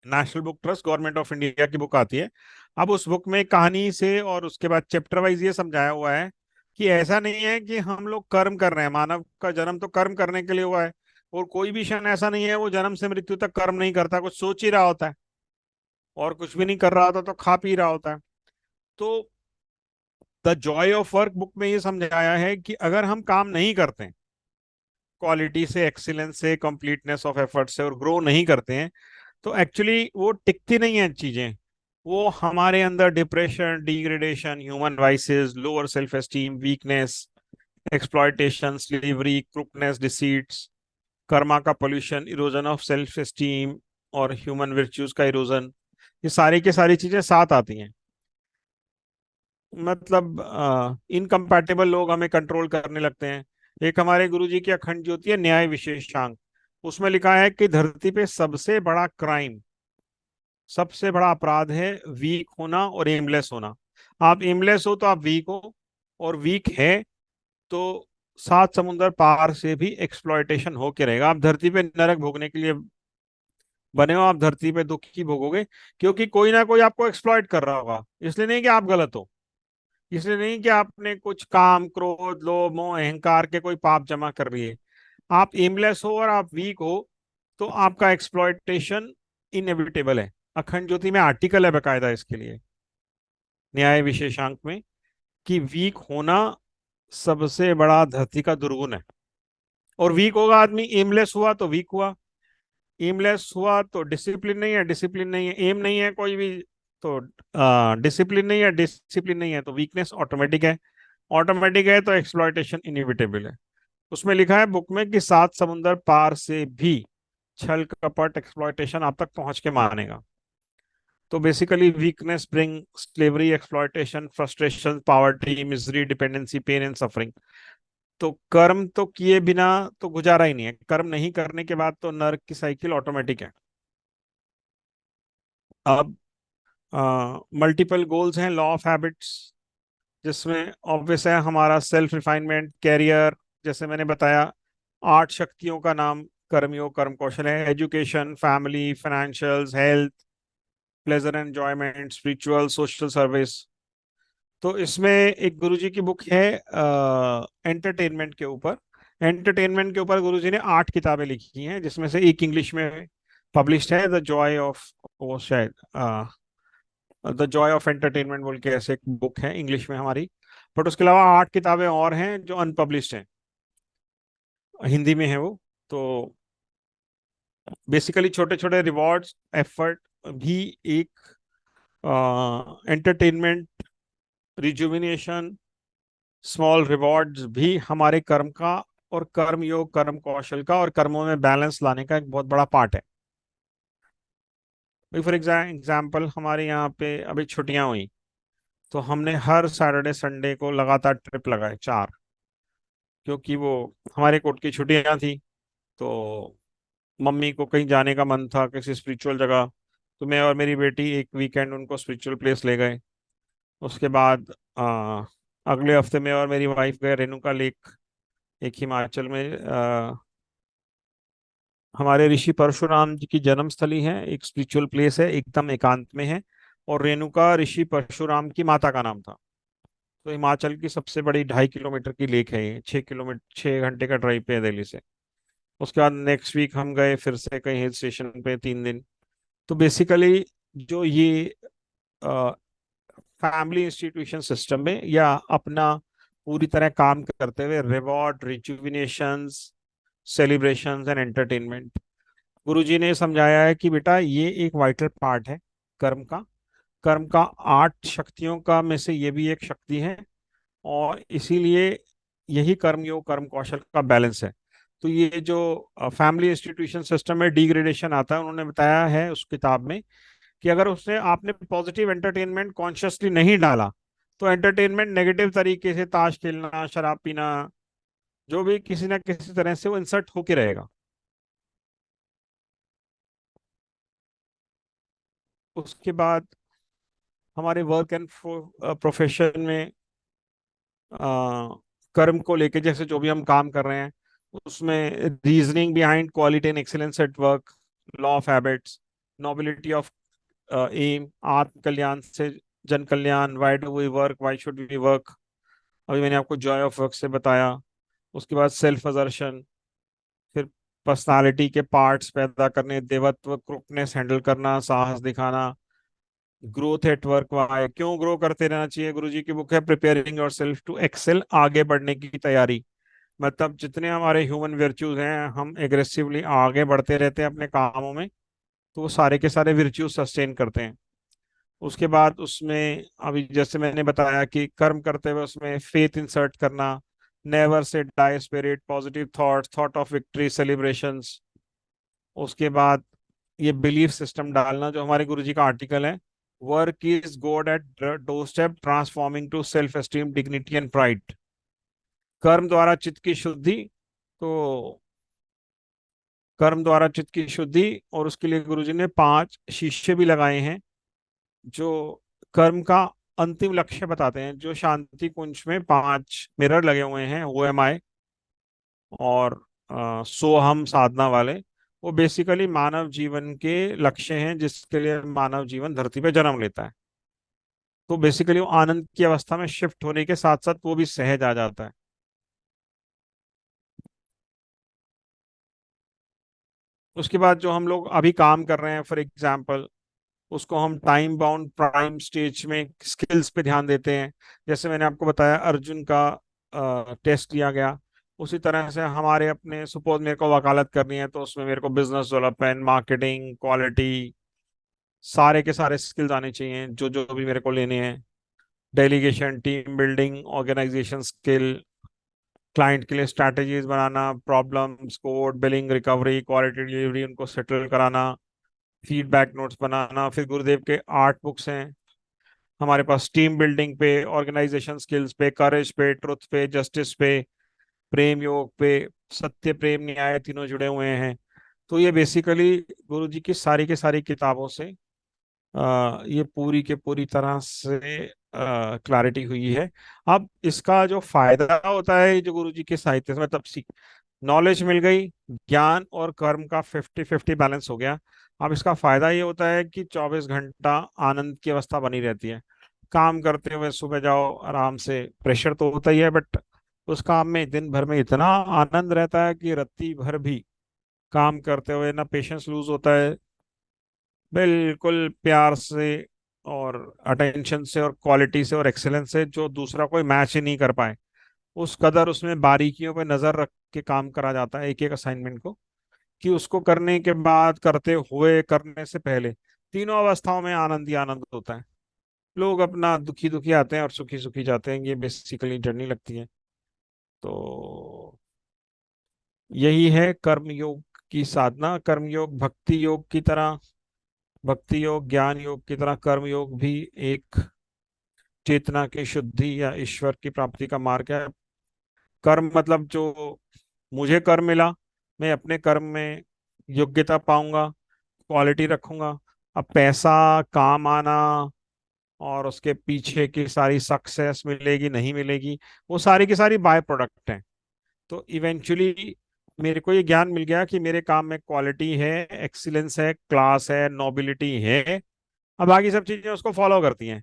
National book trust government of India की बुक आती है। अब उस बुक में कहानी से और उसके बाद चैप्टर वाइज ये समझाया हुआ है कि ऐसा नहीं है कि हम लोग कर्म कर रहे हैं, मानव का जन्म तो कर्म करने के लिए हुआ है। और कोई भी क्षण ऐसा नहीं है वो जन्म से मृत्यु तक कर्म नहीं करता, कुछ सोच ही रहा होता है और कुछ भी नहीं कर रहा होता तो खा पी रहा होता है। तो the Joy of work book में ये समझाया है कि अगर हम काम नहीं करते हैं क्वालिटी से, एक्सीलेंस से, कंप्लीटनेस ऑफ एफर्ट से और ग्रो नहीं करते हैं, तो एक्चुअली वो टिकती नहीं है चीजें। वो हमारे अंदर depression, degradation, human vices, lower self esteem, weakness, exploitation, slavery, crookedness, deceits, karma का pollution, erosion of self esteem और ह्यूमन वर्च्यूज का इरोजन, ये सारी की सारी चीजें साथ आती हैं। मतलब इनकम्पैटिबल लोग हमें कंट्रोल करने लगते हैं। एक हमारे गुरुजी की अखंड ज्योति है न्याय विशेषांक, उसमें लिखा है कि धरती पे सबसे बड़ा क्राइम, सबसे बड़ा अपराध है वीक होना और एमलेस होना। आप एमलेस हो तो आप वीक हो, और वीक है तो 7 समुंदर पार से भी एक्सप्लॉयटेशन होके रहेगा। आप धरती पे नरक भोगने के लिए बने हो, आप धरती पे दुख ही भोगोगे, क्योंकि कोई ना कोई आपको एक्सप्लॉयट कर रहा होगा। इसलिए नहीं कि आप गलत हो, इसलिए नहीं कि आपने कुछ काम क्रोध लोभ मोह अहंकार के कोई पाप जमा कर लिए। आप एमलेस हो और आप वीक हो तो आपका एक्सप्लॉयटेशन इनएविटेबल है। अखंड ज्योति में आर्टिकल है बकायदा इसके लिए, न्याय विशेषांक में, कि वीक होना सबसे बड़ा धरती का दुर्गुण है। और वीक होगा आदमी, एमलेस हुआ तो वीक हुआ, एमलेस हुआ तो डिसिप्लिन नहीं है, डिसिप्लिन नहीं है, एम नहीं है कोई भी तो डिसिप्लिन नहीं है, डिसिप्लिन नहीं है तो वीकनेस ऑटोमेटिक है, ऑटोमेटिक है तो एक्सप्लॉयटेशन इनएविटेबल है। उसमें लिखा है बुक में कि 7 समुंदर पार से भी छल कपट एक्सप्लॉयटेशन आप तक पहुंच के मानेगा। तो basically weakness bring slavery, exploitation, frustration, poverty, misery, dependency, pain and suffering. तो कर्म तो किए बिना तो गुजारा ही नहीं है, कर्म नहीं करने के बाद तो नर्क की साइकिल ऑटोमेटिक है। अब मल्टीपल गोल्स हैं, लॉ ऑफ हैबिट्स, जिसमें ऑब्वियस है हमारा सेल्फ रिफाइनमेंट, कैरियर, जैसे मैंने बताया 8 शक्तियों का नाम कर्मयोग कर्म कौशल है, education, family, financials, health, pleasure enjoyment, spiritual, social service. तो इसमें एक गुरुजी की बुक है एंटरटेनमेंट के ऊपर। एंटरटेनमेंट के ऊपर गुरुजी ने 8 किताबें लिखी हैं, जिसमें से एक इंग्लिश में पब्लिश्ड है, द जॉय ऑफ, वो शायद द जॉय ऑफ एंटरटेनमेंट बोल के ऐसे एक बुक है इंग्लिश में हमारी। बट उसके अलावा 8 किताबें और हैं जो अनपब्लिश्ड हैं, हिंदी में है वो। तो बेसिकली छोटे छोटे रिवॉर्ड्स, एफर्ट भी एक एंटरटेनमेंट, रिजुविनेशन, स्मॉल रिवॉर्ड्स भी हमारे कर्म का और कर्म योग, कर्म कौशल का और कर्मों में बैलेंस लाने का एक बहुत बड़ा पार्ट है। फॉर एग्जाम्पल हमारे यहाँ पे अभी छुट्टियां हुई, तो हमने हर सैटरडे संडे को लगातार ट्रिप लगाए 4, क्योंकि वो हमारे कोर्ट की छुट्टियां थी। तो मम्मी को कहीं जाने का मन था, किसी स्पिरिचुअल जगह, तो मैं और मेरी बेटी एक वीकेंड उनको स्पिरिचुअल प्लेस ले गए। उसके बाद अगले हफ्ते में और मेरी वाइफ गए रेणुका लेक, एक हिमाचल में हमारे ऋषि परशुराम जी की जन्मस्थली है, एक स्पिरिचुअल प्लेस है, एकदम एकांत में है। और रेणुका ऋषि परशुराम की माता का नाम था। तो हिमाचल की सबसे बड़ी 2.5 किलोमीटर की लेक है ये, 6 किलोमीटर, 6 घंटे का ड्राइव पे है दिल्ली से। उसके बाद नेक्स्ट वीक हम गए फिर से कहीं हिल स्टेशन पे 3 दिन। तो बेसिकली जो ये फैमिली इंस्टीट्यूशन सिस्टम में या अपना पूरी तरह काम करते हुए रिवॉर्ड, रिजुविनेशंस, सेलिब्रेशंस एंड एंटरटेनमेंट, गुरुजी ने समझाया है कि बेटा ये एक वाइटल पार्ट है कर्म का। कर्म का 8 शक्तियों का में से ये भी एक शक्ति है, और इसीलिए यही कर्म योग, कर्म कौशल का बैलेंस है। तो ये जो फैमिली इंस्टीट्यूशन सिस्टम में डिग्रेडेशन आता है, उन्होंने बताया है उस किताब में कि अगर उसने आपने पॉजिटिव एंटरटेनमेंट कॉन्शियसली नहीं डाला, तो एंटरटेनमेंट नेगेटिव तरीके से ताश खेलना, शराब पीना, जो भी किसी ना किसी तरह से वो इंसर्ट होके रहेगा। उसके बाद हमारे वर्क एंड प्रोफेशन में कर्म को लेके जैसे जो भी हम काम कर रहे हैं, उसमें reasoning behind quality and excellence at work, law of habits, nobility of aim, आत्म कल्याण से जन कल्याण, why do we work, why should we work, अभी मैंने आपको जॉय ऑफ वर्क से बताया। उसके बाद सेल्फ असर्शन, फिर पर्सनालिटी के पार्ट्स पैदा करने, देवत्व, क्रुकनेस हैंडल करना, साहस दिखाना, ग्रोथ एट वर्क, वाई क्यों ग्रो करते रहना चाहिए। गुरुजी की बुक है preparing yourself to excel, आगे बढ़ने की तैयारी। मतलब जितने हमारे ह्यूमन वर्च्यूज हैं, हम एग्रेसिवली आगे बढ़ते रहते हैं अपने कामों में, तो वो सारे के सारे वर्च्यूज सस्टेन करते हैं। उसके बाद उसमें अभी जैसे मैंने बताया कि कर्म करते हुए उसमें फेथ इंसर्ट करना, never say die spirit, positive thoughts, thought of victory, celebrations. उसके बाद ये बिलीफ सिस्टम डालना, जो हमारे गुरुजी का आर्टिकल है, work is God at doorstep transforming to self esteem, dignity and pride. कर्म द्वारा चित्त की शुद्धि, तो कर्म द्वारा चित्त की शुद्धि, और उसके लिए गुरुजी ने 5 शिष्य भी लगाए हैं, जो कर्म का अंतिम लक्ष्य बताते हैं। जो शांति कुंज में 5 मिरर लगे हुए हैं, वो एम आई और सोहम साधना वाले, वो बेसिकली मानव जीवन के लक्ष्य हैं जिसके लिए मानव जीवन धरती पे जन्म लेता है। तो बेसिकली वो आनंद की अवस्था में शिफ्ट होने के साथ साथ वो भी सहज आ जाता है। उसके बाद जो हम लोग अभी काम कर रहे हैं, फॉर एग्जाम्पल, उसको हम टाइम बाउंड प्राइम स्टेज में स्किल्स पे ध्यान देते हैं। जैसे मैंने आपको बताया अर्जुन का टेस्ट लिया गया, उसी तरह से हमारे अपने, सपोज मेरे को वकालत करनी है, तो उसमें मेरे को बिजनेस डेवलपमेंट, मार्केटिंग, क्वालिटी, सारे के सारे स्किल्स आने चाहिए जो जो भी मेरे को लेने हैं। Delegation, team building, organisation skill, client के लिए स्ट्रैटेजीज बनाना, problems, code, billing, recovery, quality delivery, उनको सेटल कराना, फीडबैक नोट्स बनाना। फिर गुरुदेव के 8 बुक्स हैं हमारे पास, टीम बिल्डिंग पे, ऑर्गेनाइजेशन स्किल्स पे, करेज पे, ट्रुथ पे, जस्टिस पे, प्रेम योग पे, सत्य, प्रेम, न्याय, तीनों जुड़े हुए हैं। तो ये बेसिकली गुरु जी की सारी के सारी किताबों से ये पूरी के पूरी तरह से क्लैरिटी हुई है। अब इसका जो फायदा होता है, जो गुरु जी के साहित्य से, मतलब नॉलेज मिल गई, ज्ञान और कर्म का 50-50 बैलेंस हो गया। अब इसका फायदा ये होता है कि 24 घंटा आनंद की अवस्था बनी रहती है। काम करते हुए सुबह जाओ आराम से, प्रेशर तो होता ही है, बट उस काम में दिन भर में इतना आनंद रहता है कि रात्रि भर भी काम करते हुए ना पेशेंस लूज होता है, बिल्कुल प्यार से और अटेंशन से और क्वालिटी से और एक्सेलेंस से, जो दूसरा कोई मैच ही नहीं कर पाए। उस कदर उसमें बारीकियों पे नजर रख के काम करा जाता है एक एक असाइनमेंट को, कि उसको करने के बाद, करते हुए, करने से पहले, तीनों अवस्थाओं में आनंद ही आनंद होता है। लोग अपना दुखी दुखी आते हैं और सुखी सुखी जाते हैं, ये बेसिकली जर्नी लगती है। तो यही है कर्म योग की साधना। कर्म योग भक्ति योग की तरह, भक्ति योग ज्ञान योग की तरह कर्म योग भी एक चेतना की शुद्धि या ईश्वर की प्राप्ति का मार्ग है। कर्म मतलब जो मुझे कर्म मिला, मैं अपने कर्म में योग्यता पाऊंगा, क्वालिटी रखूंगा। अब पैसा, काम आना और उसके पीछे की सारी सक्सेस मिलेगी नहीं मिलेगी, वो सारी की सारी बाय प्रोडक्ट हैं। तो इवेंचुअली मेरे को ये ज्ञान मिल गया कि मेरे काम में क्वालिटी है, एक्सीलेंस है, क्लास है, नोबिलिटी है। अब बाकी सब चीजें उसको फॉलो करती हैं।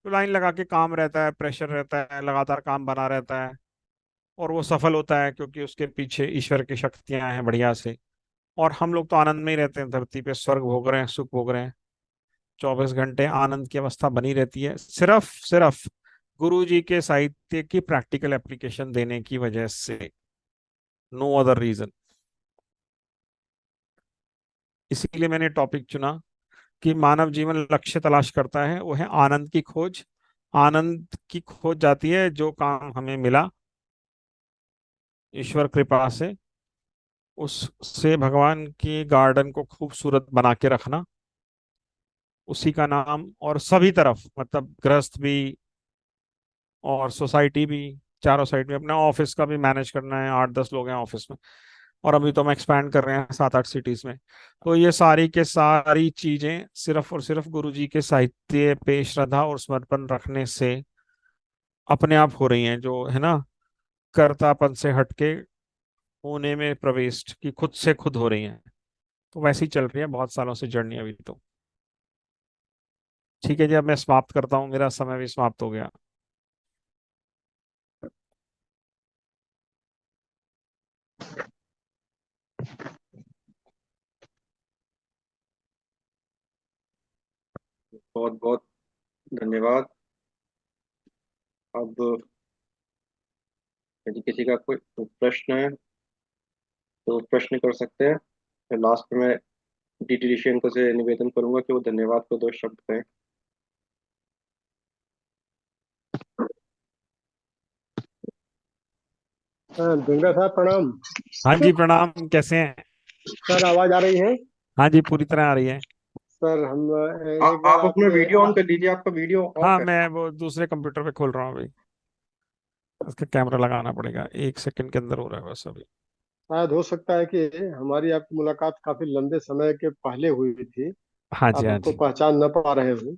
तो लाइन लगा के काम रहता है, प्रेशर रहता है, लगातार काम बना रहता है, और वो सफल होता है क्योंकि उसके पीछे ईश्वर की शक्तियां हैं बढ़िया से। और हम लोग तो आनंद में ही रहते हैं, धरती पे स्वर्ग भोग रहे हैं, सुख भोग रहे हैं। 24 घंटे आनंद की अवस्था बनी रहती है, सिर्फ सिर्फ गुरु जी के साहित्य की प्रैक्टिकल एप्लीकेशन देने की वजह से। No other reason. इसीलिए मैंने टॉपिक चुना कि मानव जीवन लक्ष्य तलाश करता है, वो है आनंद की खोज। आनंद की खोज जाती है जो काम हमें मिला ईश्वर कृपा से, उससे भगवान की गार्डन को खूबसूरत बना के रखना, उसी का नाम। और सभी तरफ, मतलब गृहस्थ भी और सोसाइटी भी, चारों साइड में। अपना ऑफिस का भी मैनेज करना है, 8-10 लोग हैं ऑफिस में, और अभी तो हम एक्सपैंड कर रहे हैं 7-8 सिटीज में। तो ये सारी के सारी चीजें सिर्फ और सिर्फ गुरु जी के साहित्य पे श्रद्धा और समर्पण रखने से अपने आप हो रही हैं, जो है ना, कर्तापन से हटके होने में प्रवेश की खुद से खुद हो रही हैं। तो वैसे ही चल रही है बहुत सालों से जर्नी अभी तो। ठीक है जी, अब मैं समाप्त करता हूँ, मेरा समय भी समाप्त हो गया। बहुत बहुत धन्यवाद। अब यदि किसी का कोई प्रश्न है तो प्रश्न कर सकते हैं। फिर लास्ट में मैं डीडी ऋषियंको से निवेदन करूंगा कि वो धन्यवाद को 2 शब्द कहें। दुंगा साहब प्रणाम। हाँ जी, प्रणाम। कैसे हैं? सर आवाज आ रही है? हाँ जी, पूरी तरह आ रही है। सर हम एक बार आप अपना आपके वीडियो ऑन कर दीजिए, आपका वीडियो हाँ, ऑफ है। मैं वो दूसरे कंप्यूटर पे खोल रहा हूँ अभी। उसका कैमरा लगाना पड़ेगा, 1 सेकंड के अंदर हो रहा है बस अभी। शायद हो सकता है कि हमारी आपकी मुलाकात काफी लंबे समय के पहले हुई थी। हाँ जी, आप हाँ हमको जी। पहचान न पा रहे हो।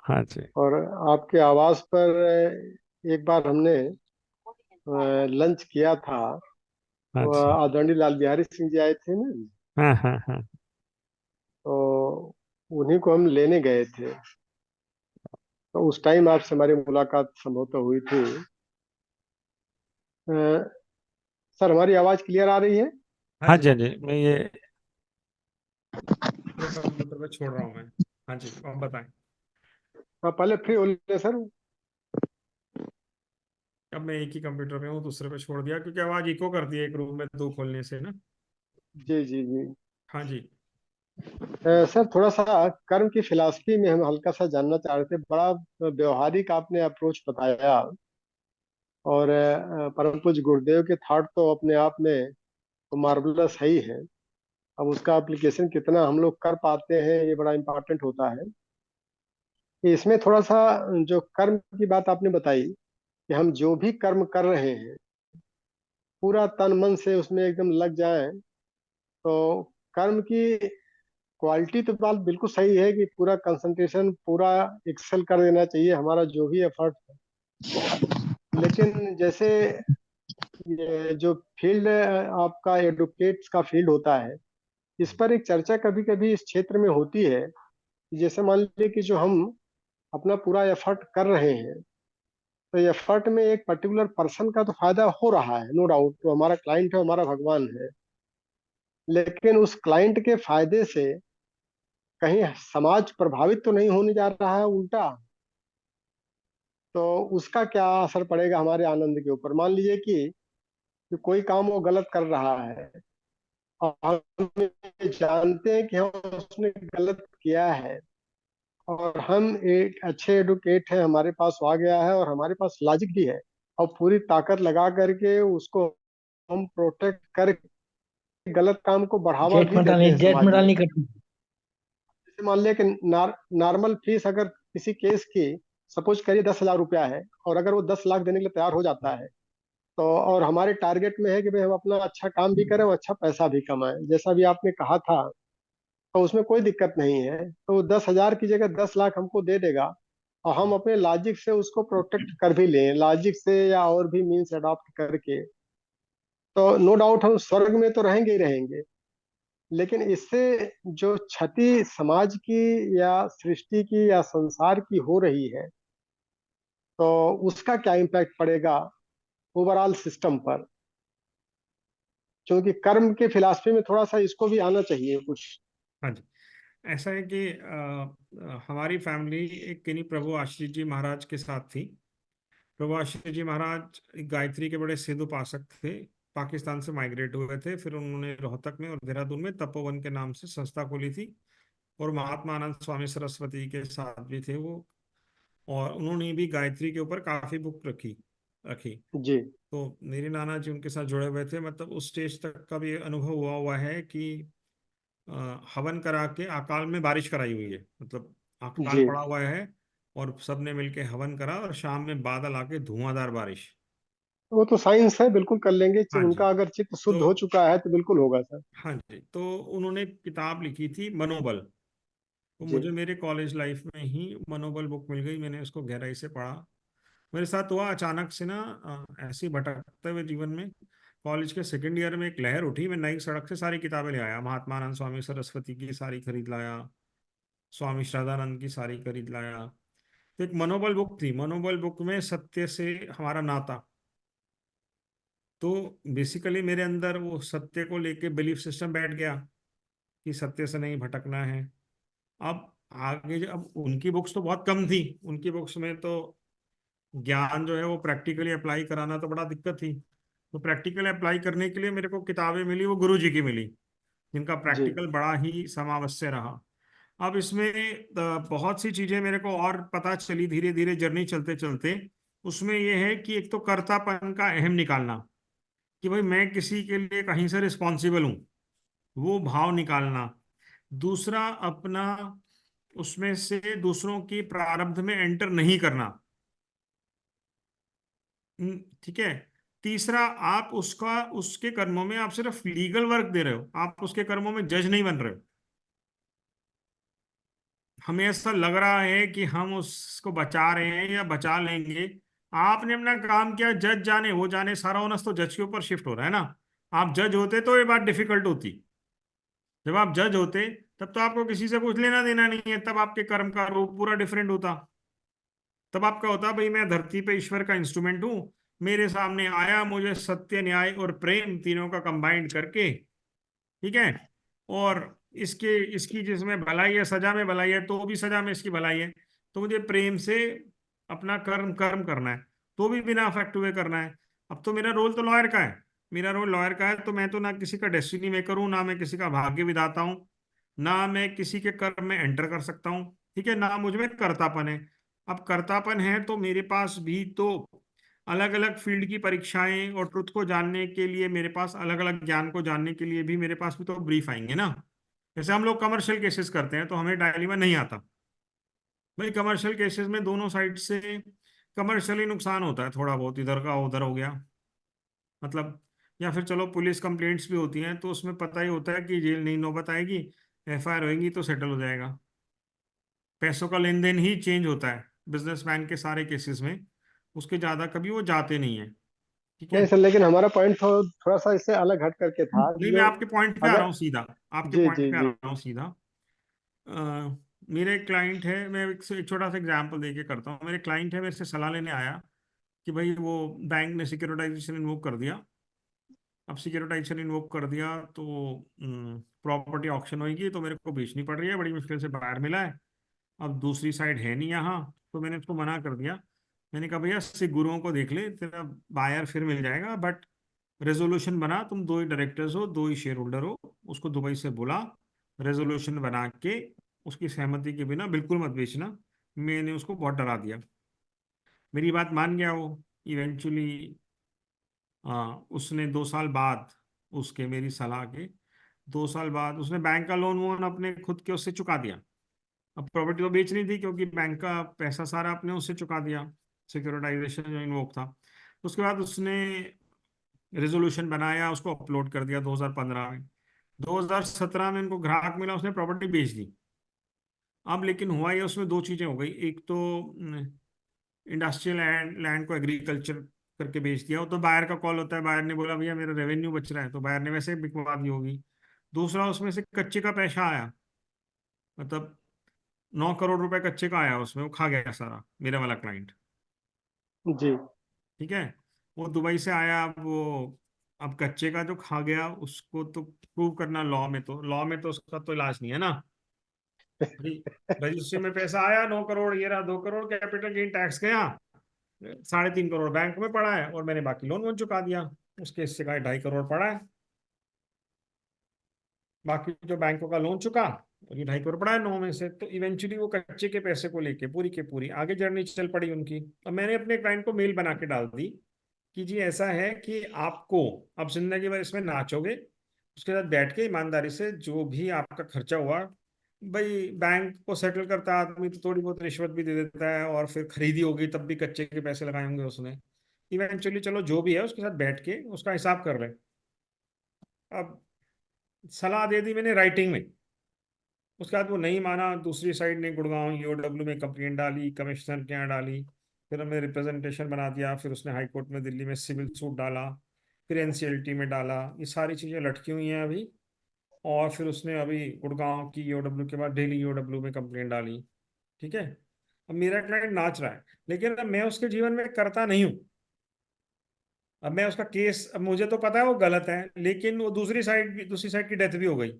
हाँ जी, और आपके आवाज पर एक बार हमने लंच किया था। हाँ वो जी। आदरणीय लाल बिहारी सिंह जी आए थे ना, हाँ हाँ हाँ। तो उन्हीं को हम लेने गए थे। तो उस टाइम आपसे हमारी मुलाकात संभवतः हुई थी। अ, सर हमारी आवाज क्लियर आ रही है? हाँ जी, हाँ जी, मैं ये दूसरे कंप्यूटर पे छोड़ रहा हूँ मैं। हाँ जी, आप बताएं। हाँ, पहले फ्री हो लेते सर। अब मैं एक ही कंप्यूटर पे हूँ, दूसरे पे छोड़ दिया क्योंकि आवाज इको करती है एक रूम में दो खोलने से ना। जी जी जी। हाँ जी। सर थोड़ा सा कर्म की फिलॉसफी में हम हल्का सा जानना चाह रहे थे। बड़ा व्यवहारिक आपने अप्रोच बताया। और परम पूज्य गुरुदेव के थॉट तो अपने आप में तो मार्वलस है ही है। अब उसका एप्लीकेशन कितना हम लोग कर पाते हैं ये बड़ा इम्पोर्टेंट होता है। कि इसमें थोड़ा सा जो कर्म की बात आपने बताई कि हम जो भी कर्म कर रहे हैं पूरा तन मन से उसमें एकदम लग जाएं, तो कर्म की क्वालिटी तो बात बिल्कुल सही है कि पूरा कंसंट्रेशन पूरा एक्सेल कर देना चाहिए हमारा जो भी एफर्ट है। लेकिन जैसे ये जो फील्ड आपका एडवोकेट्स का फील्ड होता है, इस पर एक चर्चा कभी कभी इस क्षेत्र में होती है कि जैसे मान लीजिए कि जो हम अपना पूरा एफर्ट कर रहे हैं, तो एफर्ट में एक पर्टिकुलर पर्सन का तो फायदा हो रहा है, नो डाउट। तो हमारा क्लाइंट है, हमारा भगवान है। लेकिन उस क्लाइंट के फायदे से कहीं समाज प्रभावित तो नहीं होने जा रहा है उल्टा? तो उसका क्या असर पड़ेगा हमारे आनंद के ऊपर? मान लीजिए कि कोई काम वो गलत कर रहा है, और हम ये जानते हैं कि हम उसने गलत किया है, और हम एक अच्छे एडवोकेट हैं, हमारे पास वो आ गया है और हमारे पास लॉजिक भी है, और पूरी ताकत लगा करके उसको हम प्रोटेक्ट करके गलत काम को बढ़ावा जेठ भी में देते डालनी, हैं जेठ समाज में में। डालनी कटनी। जैसे मान लिया कि नॉर्मल फीस अगर किसी केस की सपोज करिए 10,000 रुपया है, और अगर वो 10 लाख देने के लिए तैयार हो जाता है, तो और हमारे टारगेट में है कि भाई हम अपना अच्छा काम भी करें और अच्छा पैसा भी कमाएं, जैसा भी आपने कहा था, तो उसमें कोई दिक्कत नहीं है। तो वो 10,000 की जगह 10 लाख हमको दे देगा, और हम अपने लॉजिक से उसको प्रोटेक्ट कर भी लें, लॉजिक से या और भी मीन्स अडॉप्ट करके, तो नो डाउट हम स्वर्ग में तो रहेंगे ही रहेंगे। लेकिन इससे जो क्षति समाज की या सृष्टि की या संसार की हो रही है, तो उसका क्या इम्पैक्ट पड़ेगा ओवरऑल सिस्टम पर? क्योंकि कर्म के फिलॉसफी में थोड़ा सा इसको भी आना चाहिए कुछ। हाँ जी। ऐसा है कि हमारी फैमिली एक किन्हीं प्रभु आशीष जी महाराज के साथ थी। प्रभु आशीष जी महाराज एक गायत्री के बड़े सिद्ध उपासक थे। पाकिस्तान से माइग्रेट हुए थे, फिर उन्होंने रोहतक में और देहरादून में तपोवन के नाम से संस्था खोली थी। और महात्मा आनंद स्वामी सरस्वती के साथ भी थे वो। और उन्होंने भी गायत्री के ऊपर काफी बुक रखी रखी। जी तो मेरे नाना जी उनके साथ जुड़े हुए थे। मतलब उस स्टेज तक का भी अनुभव हुआ हुआ है कि हवन करा के अकाल में बारिश कराई हुई है। मतलब अकाल जी। पड़ा हुआ है और सबने मिलके हवन करा और शाम में बादल आके धुआंधार बारिश। वो तो साइंस है, बिल्कुल कर लेंगे, हाँ जी। उनका अगर चित्त शुद्ध तो हो चुका है तो बिल्कुल होगा सर। हाँ जी, तो उन्होंने किताब लिखी थी मनोबल। तो जी मुझे मेरे कॉलेज लाइफ में ही मनोबल बुक मिल गई, मैंने उसको गहराई से पढ़ा। मेरे साथ हुआ अचानक से ना, ऐसे ही भटकते हुए जीवन में कॉलेज के सेकंड ईयर में एक लहर उठी। मैं नई सड़क से सारी किताबें ले आया, महात्मा आनंद स्वामी सरस्वती की सारी खरीद लाया, स्वामी श्रद्धानंद की सारी खरीद लाया। तो एक मनोबल बुक थी, मनोबल बुक में सत्य से हमारा नाता। तो बेसिकली मेरे अंदर वो सत्य को लेके बिलीफ सिस्टम बैठ गया कि सत्य से नहीं भटकना है। अब अब उनकी बुक्स तो बहुत कम थी। उनकी बुक्स में तो ज्ञान जो है वो प्रैक्टिकली अप्लाई कराना तो बड़ा दिक्कत थी। तो प्रैक्टिकली अप्लाई करने के लिए मेरे को किताबें मिली, वो गुरु जी की मिली, जिनका जी। प्रैक्टिकल बड़ा ही समावश्य रहा। अब इसमें बहुत सी चीजें मेरे को और पता चली धीरे धीरे जर्नी चलते चलते। उसमें यह है कि एक तो कर्तापन का अहम निकालना, कि भाई मैं किसी के लिए कहीं से रिस्पॉन्सिबल हूँ, वो भाव निकालना। दूसरा, अपना उसमें से दूसरों की प्रारब्ध में एंटर नहीं करना। ठीक है। तीसरा, आप उसका उसके कर्मों में आप सिर्फ लीगल वर्क दे रहे हो, आप उसके कर्मों में जज नहीं बन रहे हो। हमें ऐसा लग रहा है कि हम उसको बचा रहे हैं या बचा लेंगे। आपने अपना काम किया, जज जाने वो जाने, सारा ओनस तो जज के ऊपर शिफ्ट हो रहा है ना। आप जज होते तो ये बात डिफिकल्ट होती। जब आप जज होते तब तो आपको किसी से कुछ लेना देना नहीं है, तब आपके कर्म का रूप पूरा डिफरेंट होता। तब आपका होता भाई मैं धरती पे ईश्वर का इंस्ट्रूमेंट हूँ, मेरे सामने आया, मुझे सत्य न्याय और प्रेम तीनों का कंबाइंड करके, ठीक है, और इसके इसकी जिसमें भलाई है, सजा में भलाई है तो भी सजा में इसकी भलाई है, तो मुझे प्रेम से अपना कर्म कर्म करना है, तो भी बिना अफेक्ट हुए करना है। अब तो मेरा रोल तो लॉयर का है। मेरा रोल लॉयर का है, तो मैं तो ना किसी का डेस्टिनी मेकर हूँ, ना मैं किसी का भाग्य विधाता हूँ, ना मैं किसी के कर्म में एंटर कर सकता हूँ, ठीक है, ना मुझ में कर्तापन है। अब कर्तापन है तो मेरे पास भी तो अलग अलग फील्ड की परीक्षाएं और ट्रुथ को जानने के लिए मेरे पास, अलग अलग ज्ञान को जानने के लिए भी मेरे पास भी तो ब्रीफ आएंगे ना। जैसे हम लोग कमर्शियल केसेस करते हैं तो हमें डायलीमा नहीं आता। भाई कमर्शियल केसेस में दोनों साइड से कमर्शियली नुकसान होता है, थोड़ा बहुत इधर का उधर हो गया, मतलब। या फिर चलो पुलिस कंप्लेंट्स भी होती हैं तो उसमें पता ही होता है कि जेल नहीं नौबत आएगी, एफआईआर होएगी तो सेटल हो जाएगा। पैसों का लेन देन ही चेंज होता है बिजनेसमैन के सारे केसेस में, उसके ज्यादा कभी वो जाते नहीं है, ठीक है। नहीं सर, लेकिन हमारा पॉइंट थोड़ा सा इससे अलग हट करके था कि नहीं, मैं जो आपके पॉइंट पे आ रहा अगर। हूँ सीधा, आपके जी पॉइंट जी पे आ जी। रहा हूँ सीधा। अ, मेरे एक क्लाइंट है, मैं एक छोटा सा एग्जांपल देके करता हूँ। मेरे क्लाइंट है, मेरे से सलाह लेने आया कि भाई वो बैंक ने सिक्योरिटाइजेशन इन्वोक कर दिया। अब सिक्योरिटाइजेशन इन्वोक कर दिया तो प्रॉपर्टी ऑक्शन होगी, तो मेरे को बेचनी पड़ रही है, बड़ी मुश्किल से बाहर मिला है। अब दूसरी साइड है नहीं यहाँ, तो मैंने उसको मना कर दिया। मैंने कहा भैया सिख गुरुओं को देख ले, तेरा बायर फिर मिल जाएगा, बट रेजोल्यूशन बना, तुम दो ही डायरेक्टर्स हो, दो ही शेयर होल्डर हो, उसको दुबई से बोला, रेजोल्यूशन बना के उसकी सहमति के बिना बिल्कुल मत बेचना। मैंने उसको बहुत डरा दिया, मेरी बात मान गया वो इवेंचुअली। उसने 2 साल बाद, उसके मेरी सलाह के 2 साल बाद उसने बैंक का लोन वोन अपने खुद के उससे चुका दिया। अब प्रॉपर्टी तो बेचनी थी क्योंकि बैंक का पैसा सारा अपने उससे चुका दिया, सिक्योरिटाइजेशन जो इन्वोक था। उसके बाद उसने रेजोल्यूशन बनाया, उसको अपलोड कर दिया 2015 में। 2017 में उनको ग्राहक मिला, उसने प्रॉपर्टी बेच दी। अब लेकिन हुआ ये, उसमें दो चीजें हो गई। एक तो इंडस्ट्रियल लैंड लैंड को एग्रीकल्चर करके बेच दिया। वो तो बायर का कॉल होता है, बायर ने बोला भैया मेरा रेवेन्यू बच रहा है, तो बायर ने वैसे बिकवा दी होगी। दूसरा, उसमें से कच्चे का पैसा आया, मतलब 9 करोड़ रुपए कच्चे का आया उसमें, वो खा गया सारा मेरा वाला क्लाइंट। जी ठीक है, वो दुबई से आया, अब वो, अब कच्चे का जो खा गया उसको तो प्रूव करना लॉ में तो उसका तो इलाज नहीं है ना भाई। रजिस्ट्री में पैसा आया 9 करोड़, ये रहा 2 करोड़, कैपिटल गेन टैक्स गया, 3.5 करोड़ बैंक में पड़ा है, और मैंने बाकी लोन वोन चुका दिया। उसके हिस्से का 2.5 करोड़ पड़ा है, बाकी जो बैंकों का लोन चुका, और ये 2.5 करोड़ पड़ा है 9 में से। तो इवेंचुअली वो कच्चे के पैसे को लेके पूरी के पूरी आगे जर्नी चल पड़ी उनकी। अब मैंने अपने क्लाइंट को मेल बना के डाल दी कि जी ऐसा है कि आपको अब जिंदगी भर इसमें नाचोगे, उसके साथ बैठ के ईमानदारी से जो भी आपका खर्चा हुआ, भाई बैंक को सेटल करता आदमी तो थोड़ी बहुत रिश्वत भी दे देता है, और फिर खरीदी होगी तब भी कच्चे के पैसे लगाए होंगे उसने। इवेंचुअली चलो जो भी है उसके साथ बैठ के उसका हिसाब कर रहे हैं। अब सलाह दे दी मैंने राइटिंग में, उसके बाद वो नहीं माना। दूसरी साइड ने गुड़गांव ईओडब्ल्यू में कंप्लेंट डाली, कमिश्नर के यहाँ डाली, फिर हमने रिप्रेजेंटेशन बना दिया, फिर उसने हाई कोर्ट में दिल्ली में सिविल सूट डाला, फिर एनसीएलटी में डाला। ये सारी चीज़ें लटकी हुई हैं अभी। और फिर उसने अभी गुड़गांव की ईओडब्ल्यू के बाद दिल्ली ईओडब्ल्यू में कंप्लेंट डाली। ठीक है, अब मेरा क्लाइंट नाच रहा है, लेकिन अब मैं उसके जीवन में करता नहीं हूँ। अब मैं उसका केस, अब मुझे तो पता है वो गलत है, लेकिन वो दूसरी साइड की डेथ भी हो गई।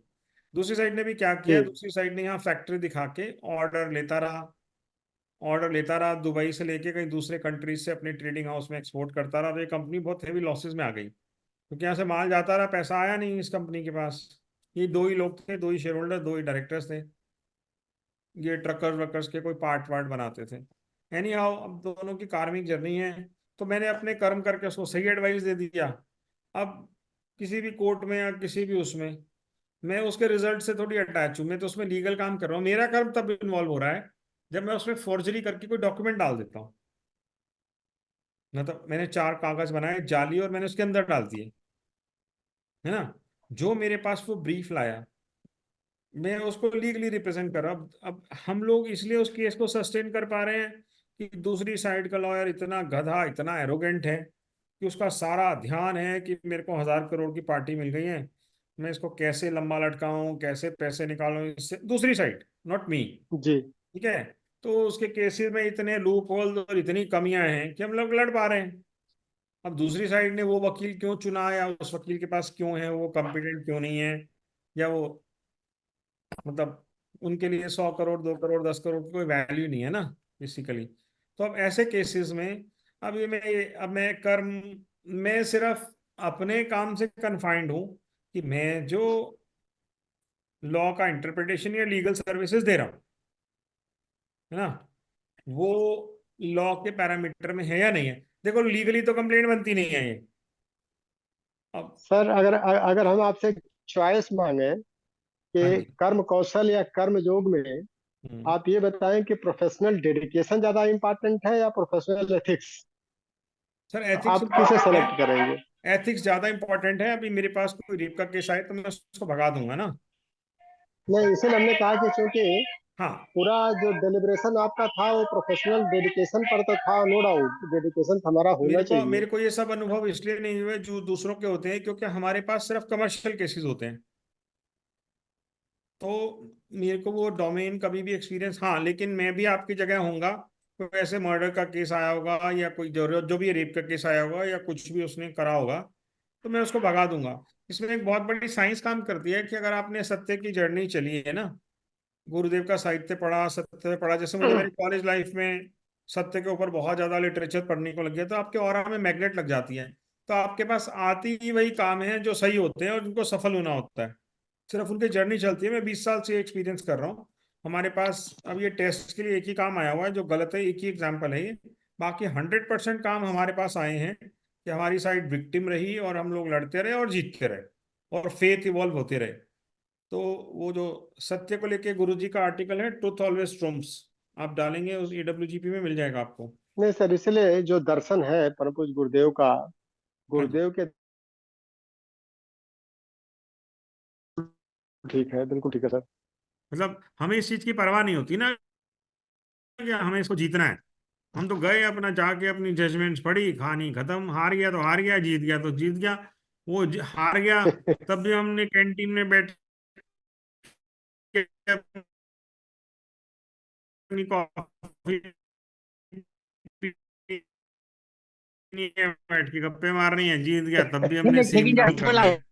दूसरी साइड ने भी क्या किया, जी दूसरी साइड ने यहाँ फैक्ट्री दिखा के ऑर्डर लेता रहा दुबई से लेके कहीं दूसरे कंट्रीज से अपने ट्रेडिंग हाउस में एक्सपोर्ट करता रहा। तो ये कंपनी बहुत हेवी लॉसेस में आ गई, क्योंकि यहाँ से माल जाता रहा, पैसा आया नहीं इस कंपनी के पास। ये दो ही लोग थे, दो ही शेयर होल्डर, दो ही डायरेक्टर्स थे, ये ट्रकर वर्कर्स के कोई पार्ट वार्ट बनाते थे। एनी हाउ, अब दोनों की कार्मिक जर्नी है। तो मैंने अपने कर्म करके उसको सही एडवाइस दे दिया। अब किसी भी कोर्ट में या किसी भी उसमें मैं उसके रिजल्ट से थोड़ी अटैच हूँ, मैं तो उसमें लीगल काम कर रहा हूँ। मेरा कर्म तब इन्वॉल्व हो रहा है जब मैं उसमें फोर्जरी करके कोई डॉक्यूमेंट डाल देता हूँ। मतलब मैंने 4 कागज बनाए जाली और मैंने उसके अंदर डाल दिए, है ना। जो मेरे पास वो ब्रीफ लाया, मैं उसको लीगली रिप्रेजेंट कर रहा हूं। अब हम लोग इसलिए उस केस को सस्टेन कर पा रहे हैं कि दूसरी साइड का लॉयर इतना गधा, इतना एरोगेंट है कि उसका सारा ध्यान है कि मेरे को 1,000 करोड़ की पार्टी मिल गई है, मैं इसको कैसे लंबा लटकाऊं, कैसे पैसे निकालूं इससे, दूसरी साइड, नॉट मी। जी ठीक है, तो उसके केसेस में इतने लूप होल और इतनी कमियां हैं कि हम लोग लड़ पा रहे हैं। अब दूसरी साइड ने वो वकील क्यों चुना, या उस वकील के पास क्यों है, वो कॉम्पिटेंट क्यों नहीं है, या वो, मतलब उनके लिए 100 करोड़, 2 करोड़, 10 करोड़ की कोई वैल्यू नहीं है ना बेसिकली। तो अब ऐसे केसेस में, अब मैं कर्म, मैं सिर्फ अपने काम से कन्फाइंड हूँ कि मैं जो लॉ का इंटरप्रिटेशन या लीगल सर्विसेज दे रहा हूँ, है ना, वो लॉ के पैरामीटर में है या नहीं है। देखो लीगली तो कंप्लेंट बनती नहीं है ये। अब सर, अगर अगर हम आपसे चॉइस मांगे हाँ कि जी। कर्म कौशल या कर्म योग में हम्म। आप ये बताएं कि प्रोफेशनल डेडिकेशन ज्यादा इंपॉर्टेंट है या प्रोफेशनल एथिक्स, सर एथिक्स आप किसे इंपॉर्टेंट है, सेलेक्ट करेंगे? एथिक्स ज्यादा इंपॉर्टेंट है। अभी मेरे पास कोई रेप का केस आए तो मैं उसको भगा दूंगा ना। नहीं, इसीलिए हमने कहा कि चूंकि हाँ, पूरा जो डिलिब्रेशन आपका था वो प्रोफेशनल डेडिकेशन पर तो था, नो डाउट डेडिकेशन हमारा होना मेरे को चाहिए। मेरे को ये सब अनुभव इसलिए नहीं हुए जो दूसरों के होते हैं, क्योंकि हमारे पास सिर्फ कमर्शियल केसेस होते हैं। तो मेरे को वो डोमेन कभी भी एक्सपीरियंस, हाँ, लेकिन मैं भी आपकी जगह होऊंगा, तो ऐसे मर्डर का केस आया होगा या कोई जो भी रेप का केस आया होगा या कुछ भी उसने करा होगा, तो मैं उसको भगा दूंगा। इसमें एक बहुत बड़ी साइंस काम करती है कि अगर आपने सत्य की जर्नी चली है ना, गुरुदेव का साहित्य पढ़ा, सत्य पढ़ा, जैसे मुझे मेरी कॉलेज लाइफ में सत्य के ऊपर बहुत ज्यादा लिटरेचर पढ़ने को लग गया, तो आपके ऑरा में मैग्नेट लग जाती है। तो आपके पास आती ही वही काम है जो सही होते हैं और जिनको सफल होना होता है, सिर्फ उनकी जर्नी चलती है। मैं 20 साल से एक्सपीरियंस कर रहा हूँ। हमारे पास अब ये टेस्ट के लिए एक ही काम आया हुआ है जो गलत है, एक ही एग्जाम्पल है ये। बाकी 100% काम हमारे पास आए हैं कि हमारी साइड विक्टिम रही और हम लोग लड़ते रहे और जीतते रहे और फेथ इवॉल्व होते रहे। तो वो जो सत्य को लेके गुरुजी का आर्टिकल है, ट्रुथ ऑलवेज ट्रूम्स, आप डालेंगे उस AWGP में मिल जाएगा आपको। नहीं सर, इसलिए जो दर्शन है परम पूज्य गुरुदेव का, हाँ जी। गुरुदेव के, ठीक है, बिल्कुल ठीक है सर। मतलब हमें इस चीज की परवाह नहीं होती ना कि हमें इसको जीतना है। हम तो गए अपना, जाके अपनी जजमेंट्स पढ़ी, कहानी खत्म, हार गया तो हार गया, जीत गया तो जीत गया। वो हार गया तब भी हमने कैंटीन में बैठ के अपनी कॉफी पीनी है, बैठ के गप्पे मारनी है, जीत गया तब भी हमने सेम लेकिन काम जब करना बोला है।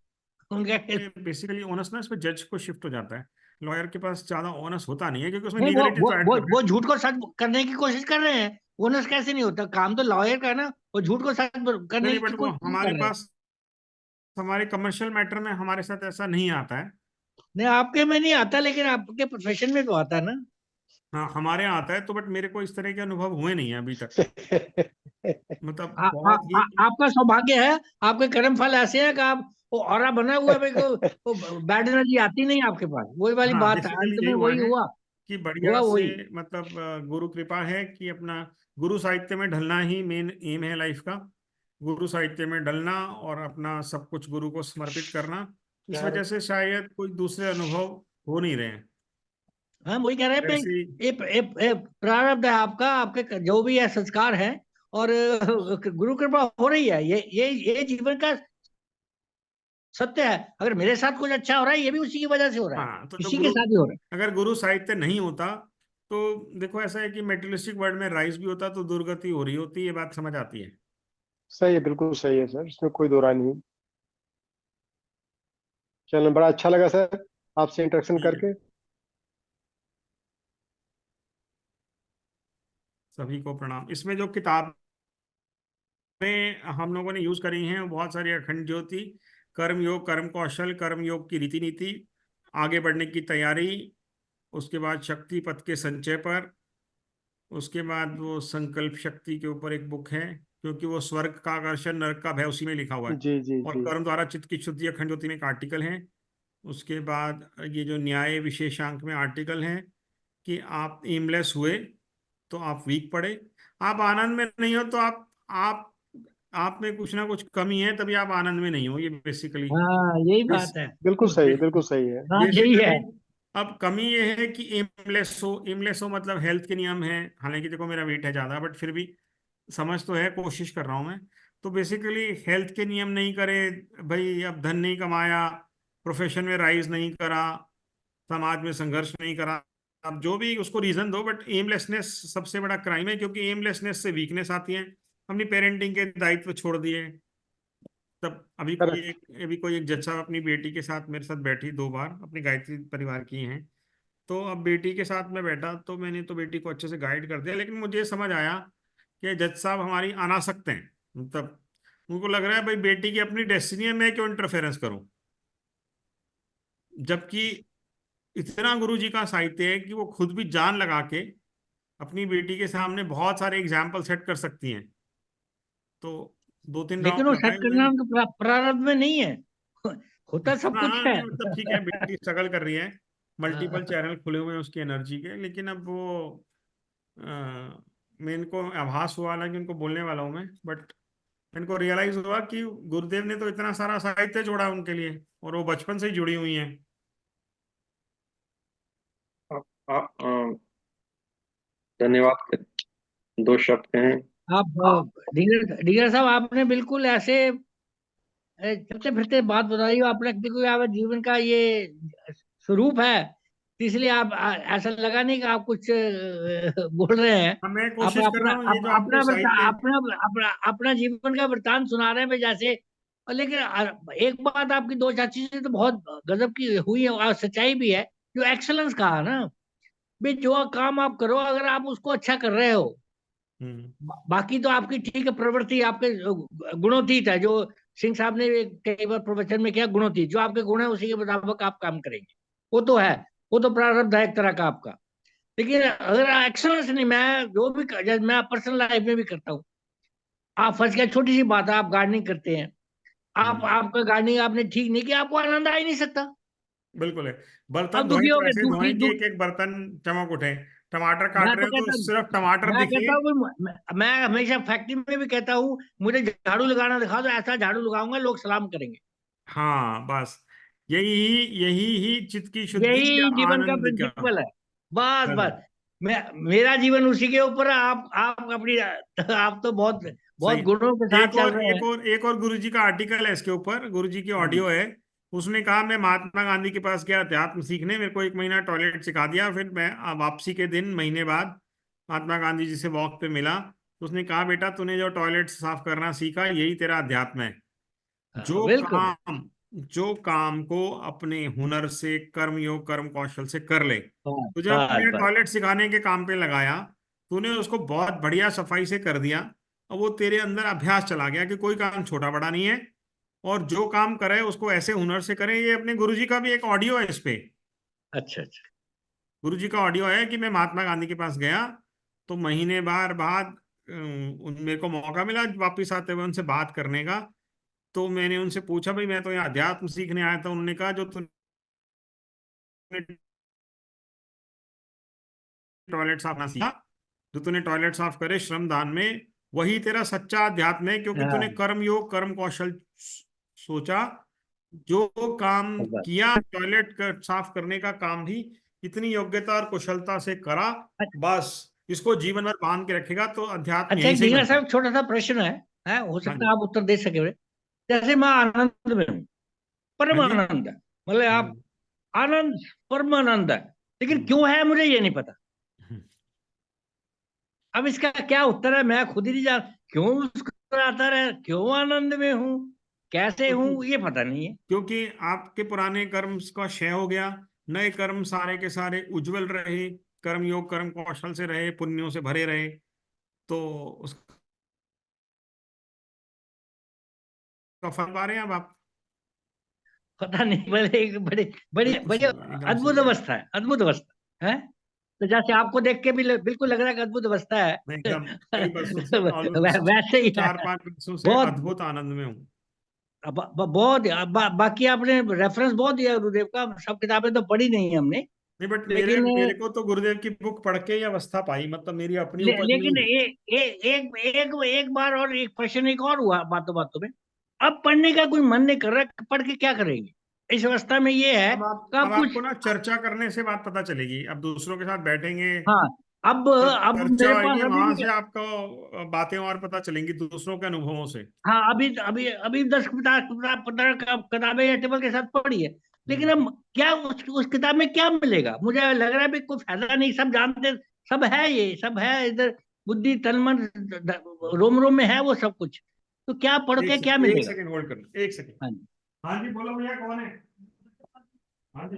उनका बेसिकली ऑनेस्टनेस पे जज को शिफ्ट हो जाता है। लॉयर के पास ज्यादा ऑनेस्ट होता नहीं है क्योंकि उसमें नहीं, लीगलिटी तो ऐड कर रहे वो झूठ को सच करने की कोशिश कर रहे हैं। ओनर्स कैसे नहीं होता, काम तो लॉयर का है ना। वो झूठ को सच हैं। करने नहीं, की बट वो कोशिश कर हमारे रहे हैं। पास, हमारे कमर्शियल मैटर में हमारे साथ ऐसा नहीं आता है। नहीं, आपके में नहीं आता, लेकिन आपके प्रोफेशन में तो आता है ना। हाँ, हमारे यहाँ आता है तो, बट मेरे को इस तरह के अनुभव हुए नहीं है अभी तक। मतलब बहुत ही। आपका सौभाग्य है। आपके कर्म फल ऐसे हैं कि आप, वो ऑरा बना हुआ है भाई को, वो बैड एनर्जी आती नहीं आपके पास। वही वाली हाँ, बात है, अंत बेसिकली यही में हुआ वही है हुआ। कि बढ़िया हुआ से, वही। मतलब गुरु कृपा है कि अपना गुरु साहित्य में ढलना ही मेन एम है लाइफ का। गुरु साहित्य में ढलना और अपना सब कुछ गुरु को समर्पित करना। इस यार, वजह से शायद कोई दूसरे अनुभव हो नहीं रहे हैं। हम वही कह रहे हैं भाई। वैसे ही। ये प्रारब्ध है आपका, आपके जो भी है संस्कार है। और गुरु कृपा हो रही है। ये जीवन का सत्य है। अगर मेरे साथ कुछ अच्छा हो रहा है, ये भी उसी की वजह से हो रहा है। हाँ, तो जो इसी के गुरु, साथ ही हो रहा अगर गुरु साहित्य नहीं होता तो देखो ऐसा है कि मेटेरियलिस्टिक वर्ल्ड में राइज भी होता तो दुर्गति हो रही होती, ये बात समझ आती है। सही है, बिल्कुल सही है सर, इसमें कोई दो राय नहीं। चलो, बड़ा अच्छा लगा सर आपसे इंटरेक्शन ठीक है, करके। सभी को प्रणाम। इसमें जो किताब में हम लोगों ने यूज करी हैं वो बहुत सारी, अखंड ज्योति, कर्म योग, कर्म कौशल, कर्म योग की रीति नीति, आगे बढ़ने की तैयारी, उसके बाद शक्ति पथ के संचय पर, उसके बाद वो संकल्प शक्ति के ऊपर एक बुक है, क्योंकि वो स्वर्ग का आकर्षण, नरक का भय उसी में लिखा हुआ है। जी जी और जी। कर्म द्वारा चित्त की शुद्धि, अखंड ज्योति में एक आर्टिकल है। उसके बाद ये जो न्याय विशेषांक में आर्टिकल है कि आप एमलेस हुए तो आप वीक पड़े, आप आनंद में नहीं हो तो आप में कुछ ना कुछ कमी है, तभी आप आनंद में नहीं हो, ये बेसिकली। है। हाँ, यही बेस, बात है। बिल्कुल सही, बिल्कुल सही है। बात यही है। बेसिकली अब कमी ये है कि एमलेस हो मतलब हेल्थ के नियम है। हालांकि देखो मेरा वेट है ज्यादा, बट फिर भी समझ तो है, कोशिश कर रहा हूं मैं। तो बेसिकली हेल्थ के नियम नहीं करे भाई, अब धन नहीं कमाया, प्रोफेशन में राइज नहीं करा, समाज में संघर्ष नहीं करा, अब जो भी उसको रीजन दो, बट एमलेसनेस सबसे बड़ा क्राइम है, क्योंकि एमलेसनेस से वीकनेस आती है। अपनी पेरेंटिंग के दायित्व छोड़ दिए। तब करेक्ट। अभी कोई एक जज साहब अपनी बेटी के साथ मेरे साथ बैठी 2 बार, अपनी गायत्री परिवार की हैं। तो अब बेटी के साथ मैं बैठा तो मैंने तो बेटी को अच्छे से गाइड कर दिया, लेकिन मुझे समझ आया कि जज साहब हमारी अनासक्त हैं। मतलब उनको लग रहा है भाई बेटी की अपनी डेस्टिनी है, मैं क्यों इंटरफेरेंस करूं। जबकि इतना गुरु जी का साहित्य है कि वो खुद भी जान लगा के अपनी बेटी के सामने बहुत सारे एग्जाम्पल सेट कर सकती हैं। तो 2-3 लेकिन राउंड वो लगाए सेट हुए करना हैं। उनके प्रारब्ध में नहीं है। होता सब हाँ कुछ हाँ, है। नहीं मतलब ठीक है, बेटी स्ट्रगल कर रही है, मल्टीपल हाँ, चैनल खुले हुए हैं उसकी एनर्जी के, लेकिन अब वो मैं इनको आभास हुआ, हालांकि उनको बोलने वाला हूँ मैं, बट इनको रियलाइज हुआ कि गुरुदेव ने तो इतना सारा साहित्य जोड़ा उनके लिए और वो बचपन से ही जुड़ी हुई हैं। आप, धन्यवाद, 2 शब्द कहें। आप डीलर डीलर साहब, आपने बिल्कुल ऐसे चलते फिरते बात बताई हो। आपने देखो, आप जीवन का ये स्वरूप है। तो इसलिए आप ऐसा लगा नहीं कि आप कुछ बोल रहे हैं। अब मैं आप कोशिश कर अपना रहा हूँ, ये जो आपको साहित्य। अपना अपना अपना जीवन का वृतांत सुना रहे हैं भाई, जैसे। और लेकिन एक बात, आपकी दो चार चीजें तो बहुत गजब की हुई है और सच्चाई भी है। जो एक्सलेंस कहा ना भाई, जो काम आप करो, अगर आप उसको अच्छा कर रहे हो, बाकी तो आपकी ठीक है, प्रवृत्ति आपके गुणोतीत है, जो सिंह साहब ने कई बार प्रवचन में किया, गुणोतीत, जो आपके गुण है उसी के मुताबिक आप काम करेंगे, वो तो है, वो तो प्रारब्ध है एक तरह का आपका। लेकिन अगर एक्सलेंस नहीं, मैं जो भी मैं पर्सनल लाइफ में भी करता हूँ, आप फंस गए, छोटी सी बात है, आप गार्डनिंग करते हैं, आपका गार्डनिंग आपने ठीक नहीं किया, आपको आनंद आ ही नहीं सकता। बिल्कुल है। बर्तन अब दुखी धोए हो तो गए, ऐसे दूसरी धोए कि एक एक बर्तन चमक उठे। टमाटर मैं काट रहे तो हो तो कहता सिर्फ टमाटर मैं दिखे। कहता हूँ मैं हमेशा फैक्ट्री में भी कहता हूँ, मुझे झाड़ू लगाना दिखा दो, ऐसा झाड़ू लगाऊंगा लोग सलाम करेंगे। हाँ बस, यही यही ही चित्त की शुद्धि या यही जीवन का आनंद का। प्रिंसिपल है। बस हाँ, बस, मैं मेरा जीवन उसी के ऊपर है। आप अपनी आप तो बहुत बहुत सही। गुणों के साथ एक चल और रहे एक हैं। और एक और गुरुजी का आर्टिकल है इसके ऊपर, गुरुजी की हम्म। ऑडियो है। उसने कहा, मैं महात्मा गांधी के पास गया अध्यात्म सीखने, मेरे को 1 महीना टॉयलेट सिखा दिया, फिर मैं वापसी के दिन महीने बाद महात्मा गांधी जी से वॉक पे मिला। उसने कहा, बेटा तूने जो टॉयलेट साफ करना सीखा यही तेरा अध्यात्म है। हाँ, जो बिल्कुल। काम जो काम को अपने हुनर से, कर्म योग कर्म कौशल से कर ले, बस तो जब बस अपने बस। टॉयलेट सिखाने के काम पे लगाया, तूने उसको बहुत बढ़िया सफाई से कर दिया, और वो तेरे अंदर अभ्यास चला गया कि कोई काम छोटा बड़ा नहीं है, और जो काम करे उसको ऐसे हुनर से करें। ये अपने गुरुजी का भी एक ऑडियो है इस पे। अच्छा अच्छा। गुरुजी का ऑडियो है कि मैं महात्मा गांधी के पास गया, तो महीने बार बाद उन मेरे को मौका मिला वापिस आते हुए उनसे बात करने का। तो मैंने उनसे पूछा, भाई मैं तो यहाँ अध्यात्म सीखने आया था। उन्होंने कहा, जो तूने टॉयलेट साफ ना सीखा, जो तूने टॉयलेट साफ करे श्रम दान में, वही तेरा सच्चा अध्यात्म है, क्योंकि तूने हाँ, कर्म योग कर्म कौशल सोचा। जो काम बस किया, साफ करने का काम भी इतनी योग्यता और कुशलता से करा, बस। बस इसको जीवन भर बांध के रखेगा तो अध्यात्म अच्छा, यहीं एक से ही ढींगरा बनता साहब, है। छोटा सा प्रश्न है, हो हाँ सकता जी। है आप उत्तर दे सके। जैसे मैं आनंद में हूँ, हाँ परम जी। आनंद है, मतलब आप हम्म। आनंद, परम आनंद है, लेकिन हम्म। क्यों है मुझे ये नहीं पता। हम्म। अब इसका क्या उत्तर है, मैं खुद ही नहीं जान, क्यों मुस्कुराता रहे, क्यों आनंद में हूँ, कैसे क्योंकि हूँ, ये पता नहीं है। क्योंकि आपके पुराने कर्म का क्षय हो गया, नए कर्म सारे के सारे उज्जवल रहे, कर्म योग कर्म कौशल से रहे, पुण्यों से भरे रहे, तो उसका फल पा रहे हैं अब आप। पता नहीं, बड़े एक बड़ी बड़ी बिल्कुल बड़ी सही है, एकदम अद्भुत सही है। अवस्था है, अद्भुत अवस्था है। तो जैसे आपको देख के भी बिल्कुल लग रहा है कि अद्भुत अवस्था है। मैं एकदम कई बरसों से, ऑलमोस्ट वैसे ही है। 4-5 बरसों से बहुत अद्भुत आनंद में हूँ। बहुत बाकी आपने रेफरेंस बहुत दिया गुरुदेव का, सब किताबें तो पढ़ी नहीं है हमने। नहीं, बट मेरे लेकिन मेरे को तो गुरुदेव की बुक पढ़ के ही अवस्था पाई, मतलब मेरी अपनी उपज नहीं लेकिन है। एक बार और एक प्रश्न एक और हुआ बातों बातों में। अब पढ़ने का कोई मन नहीं कर रहा, पढ़ के क्या करेंगे इस अवस्था में, ये है कि अब आप कुछ। आपको ना चर्चा करने से बात पता चलेगी, अब दूसरों के साथ बैठेंगे, हाँ, जब अब चर्चा मेरे पास होगी अभी वहां भी। से आपको बातें और पता चलेंगी दूसरों के अनुभवों से। हाँ, अभी अभी अभी 10 15 किताबें या टेबल के साथ पढ़ी है। लेकिन हम्म। अब क्या उस किताब में क्या मिलेगा, मुझे लग रहा है भी कोई फायदा नहीं, सब जानते, सब है, ये सब है इधर, बुद्धि तन मन रोम रोम में है वो सब कुछ, तो क्या पढ़ के क्या एक मिलेगा। सेकंड होल्ड कर, एक सेकंड। हाँ जी। हाँ जी, बोलो भैया, कौन है? हाँ जी।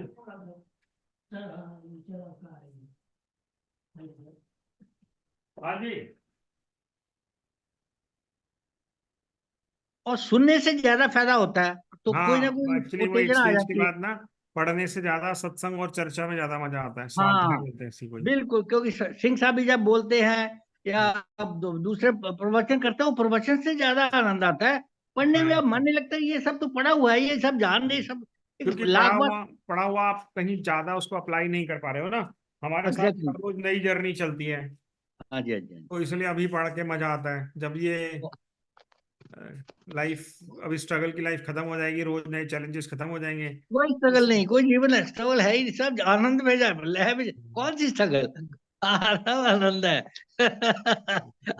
हाँ जी। और सुनने से ज्यादा फायदा होता है, तो कोई ना हाँ, कोई एक्चुअली वो एक उत्तेजना आ स्टेज के जाती है। बाद ना, पढ़ने से ज्यादा सत्संग और चर्चा में ज्यादा मजा आता है, स्वाध्याय हाँ, बोलते हैं इसी को ही। बिल्कुल, क्योंकि सिंह साहब भी जब बोलते हैं या अब दूसरे प्रवचन करते हैं, वो प्रवचन से ज्यादा आनंद आता है। पढ़ने में अब मन हाँ, नहीं लगता, ये सब तो पढ़ा हुआ है, ये सब जान दे सब, एक क्योंकि लाख बार। पढ़ा हुआ आप कहीं ज्यादा उसको अप्लाई नहीं कर पा रहे हो ना। हमारे साथ एग्जैक्टली। हर रोज नई जर्नी चलती है, हाँ जी, हाँ जी, हाँ जी। तो इसलिए अभी पढ़ के मजा आता है। जब ये लाइफ, अभी स्ट्रगल की लाइफ खत्म हो जाएगी, रोज नए चैलेंजेस खत्म हो जाएंगे। कोई स्ट्रगल नहीं, कोई जीवन है स्ट्रगल है ही नहीं, सब आनंद में जा लह में कौन सी स्ट्रगल, आनंद आनंद है।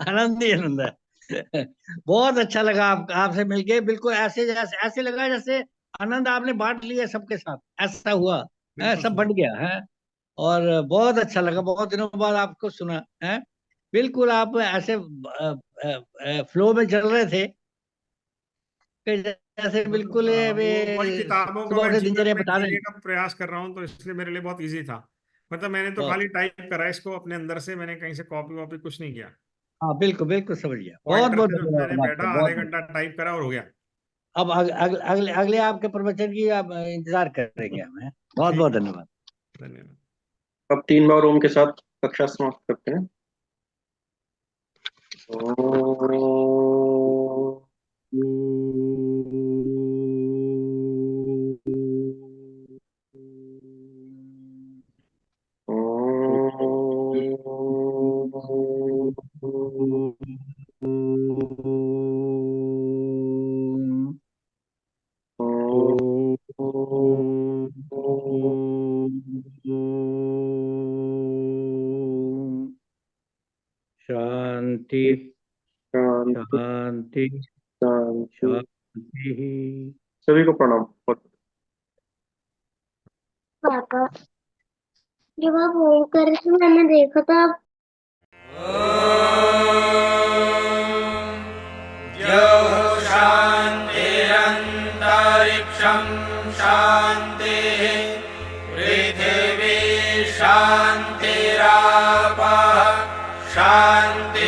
आनंद ही आनंद है। बहुत अच्छा लगा आपसे मिलके, बिल्कुल ऐसे जैसे ऐसे लगा जैसे आनंद आपने बांट लिया सबके साथ, ऐसा हुआ है, बिल्कुल सब सही। बट गया है। और बहुत अच्छा लगा, बहुत दिनों बाद आपको सुना है। बिल्कुल आप ऐसे फ्लो में चल रहे थे कि जैसे बिल्कुल वो वही ये किताबों को सुबह मैं उठे जीवन दिनचर्या में बता रहे जीने हैं। का प्रयास कर रहा हूँ, तो इसलिए मेरे लिए बहुत इजी था। मतलब मैंने तो बहुत खाली टाइप करा इसको अपने अंदर से, मैंने कहीं से कॉपी वॉपी कुछ नहीं किया। हाँ बिल्कुल बिल्कुल समझ गया। बहुत पॉइंटर बहुत सिर्फ मैंने धन्यवाद बैठा आपका, आधे बहुत। घंटा टाइप करा और हो गया। अब अगले अगले आपके प्रवचन की आप इंतजार करेंगे हमें। बहुत ठीक बहुत है, धन्यवाद। धन्यवाद। अब 3 बार ओम के साथ कक्षा समाप्त करते हैं। शांति शांति शांति शांति। शांति। सभी को प्रणाम। पापा जब आप फोन कर रहे थे मैंने देखा था शान्तिरन्तरिक्षं शान्तिः पृथिवी शान्तिरापः शान्तिरोषधयः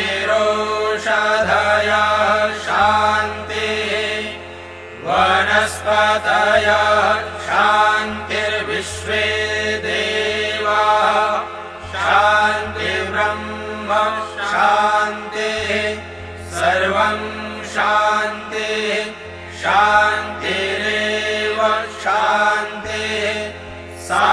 शान्तिः वनस्पतयः शान्तिर्विश्वे देवाः शान्तिर्ब्रह्म शान्तिः सर्वं शान्तिः शान्तिरेव शान्तिः सा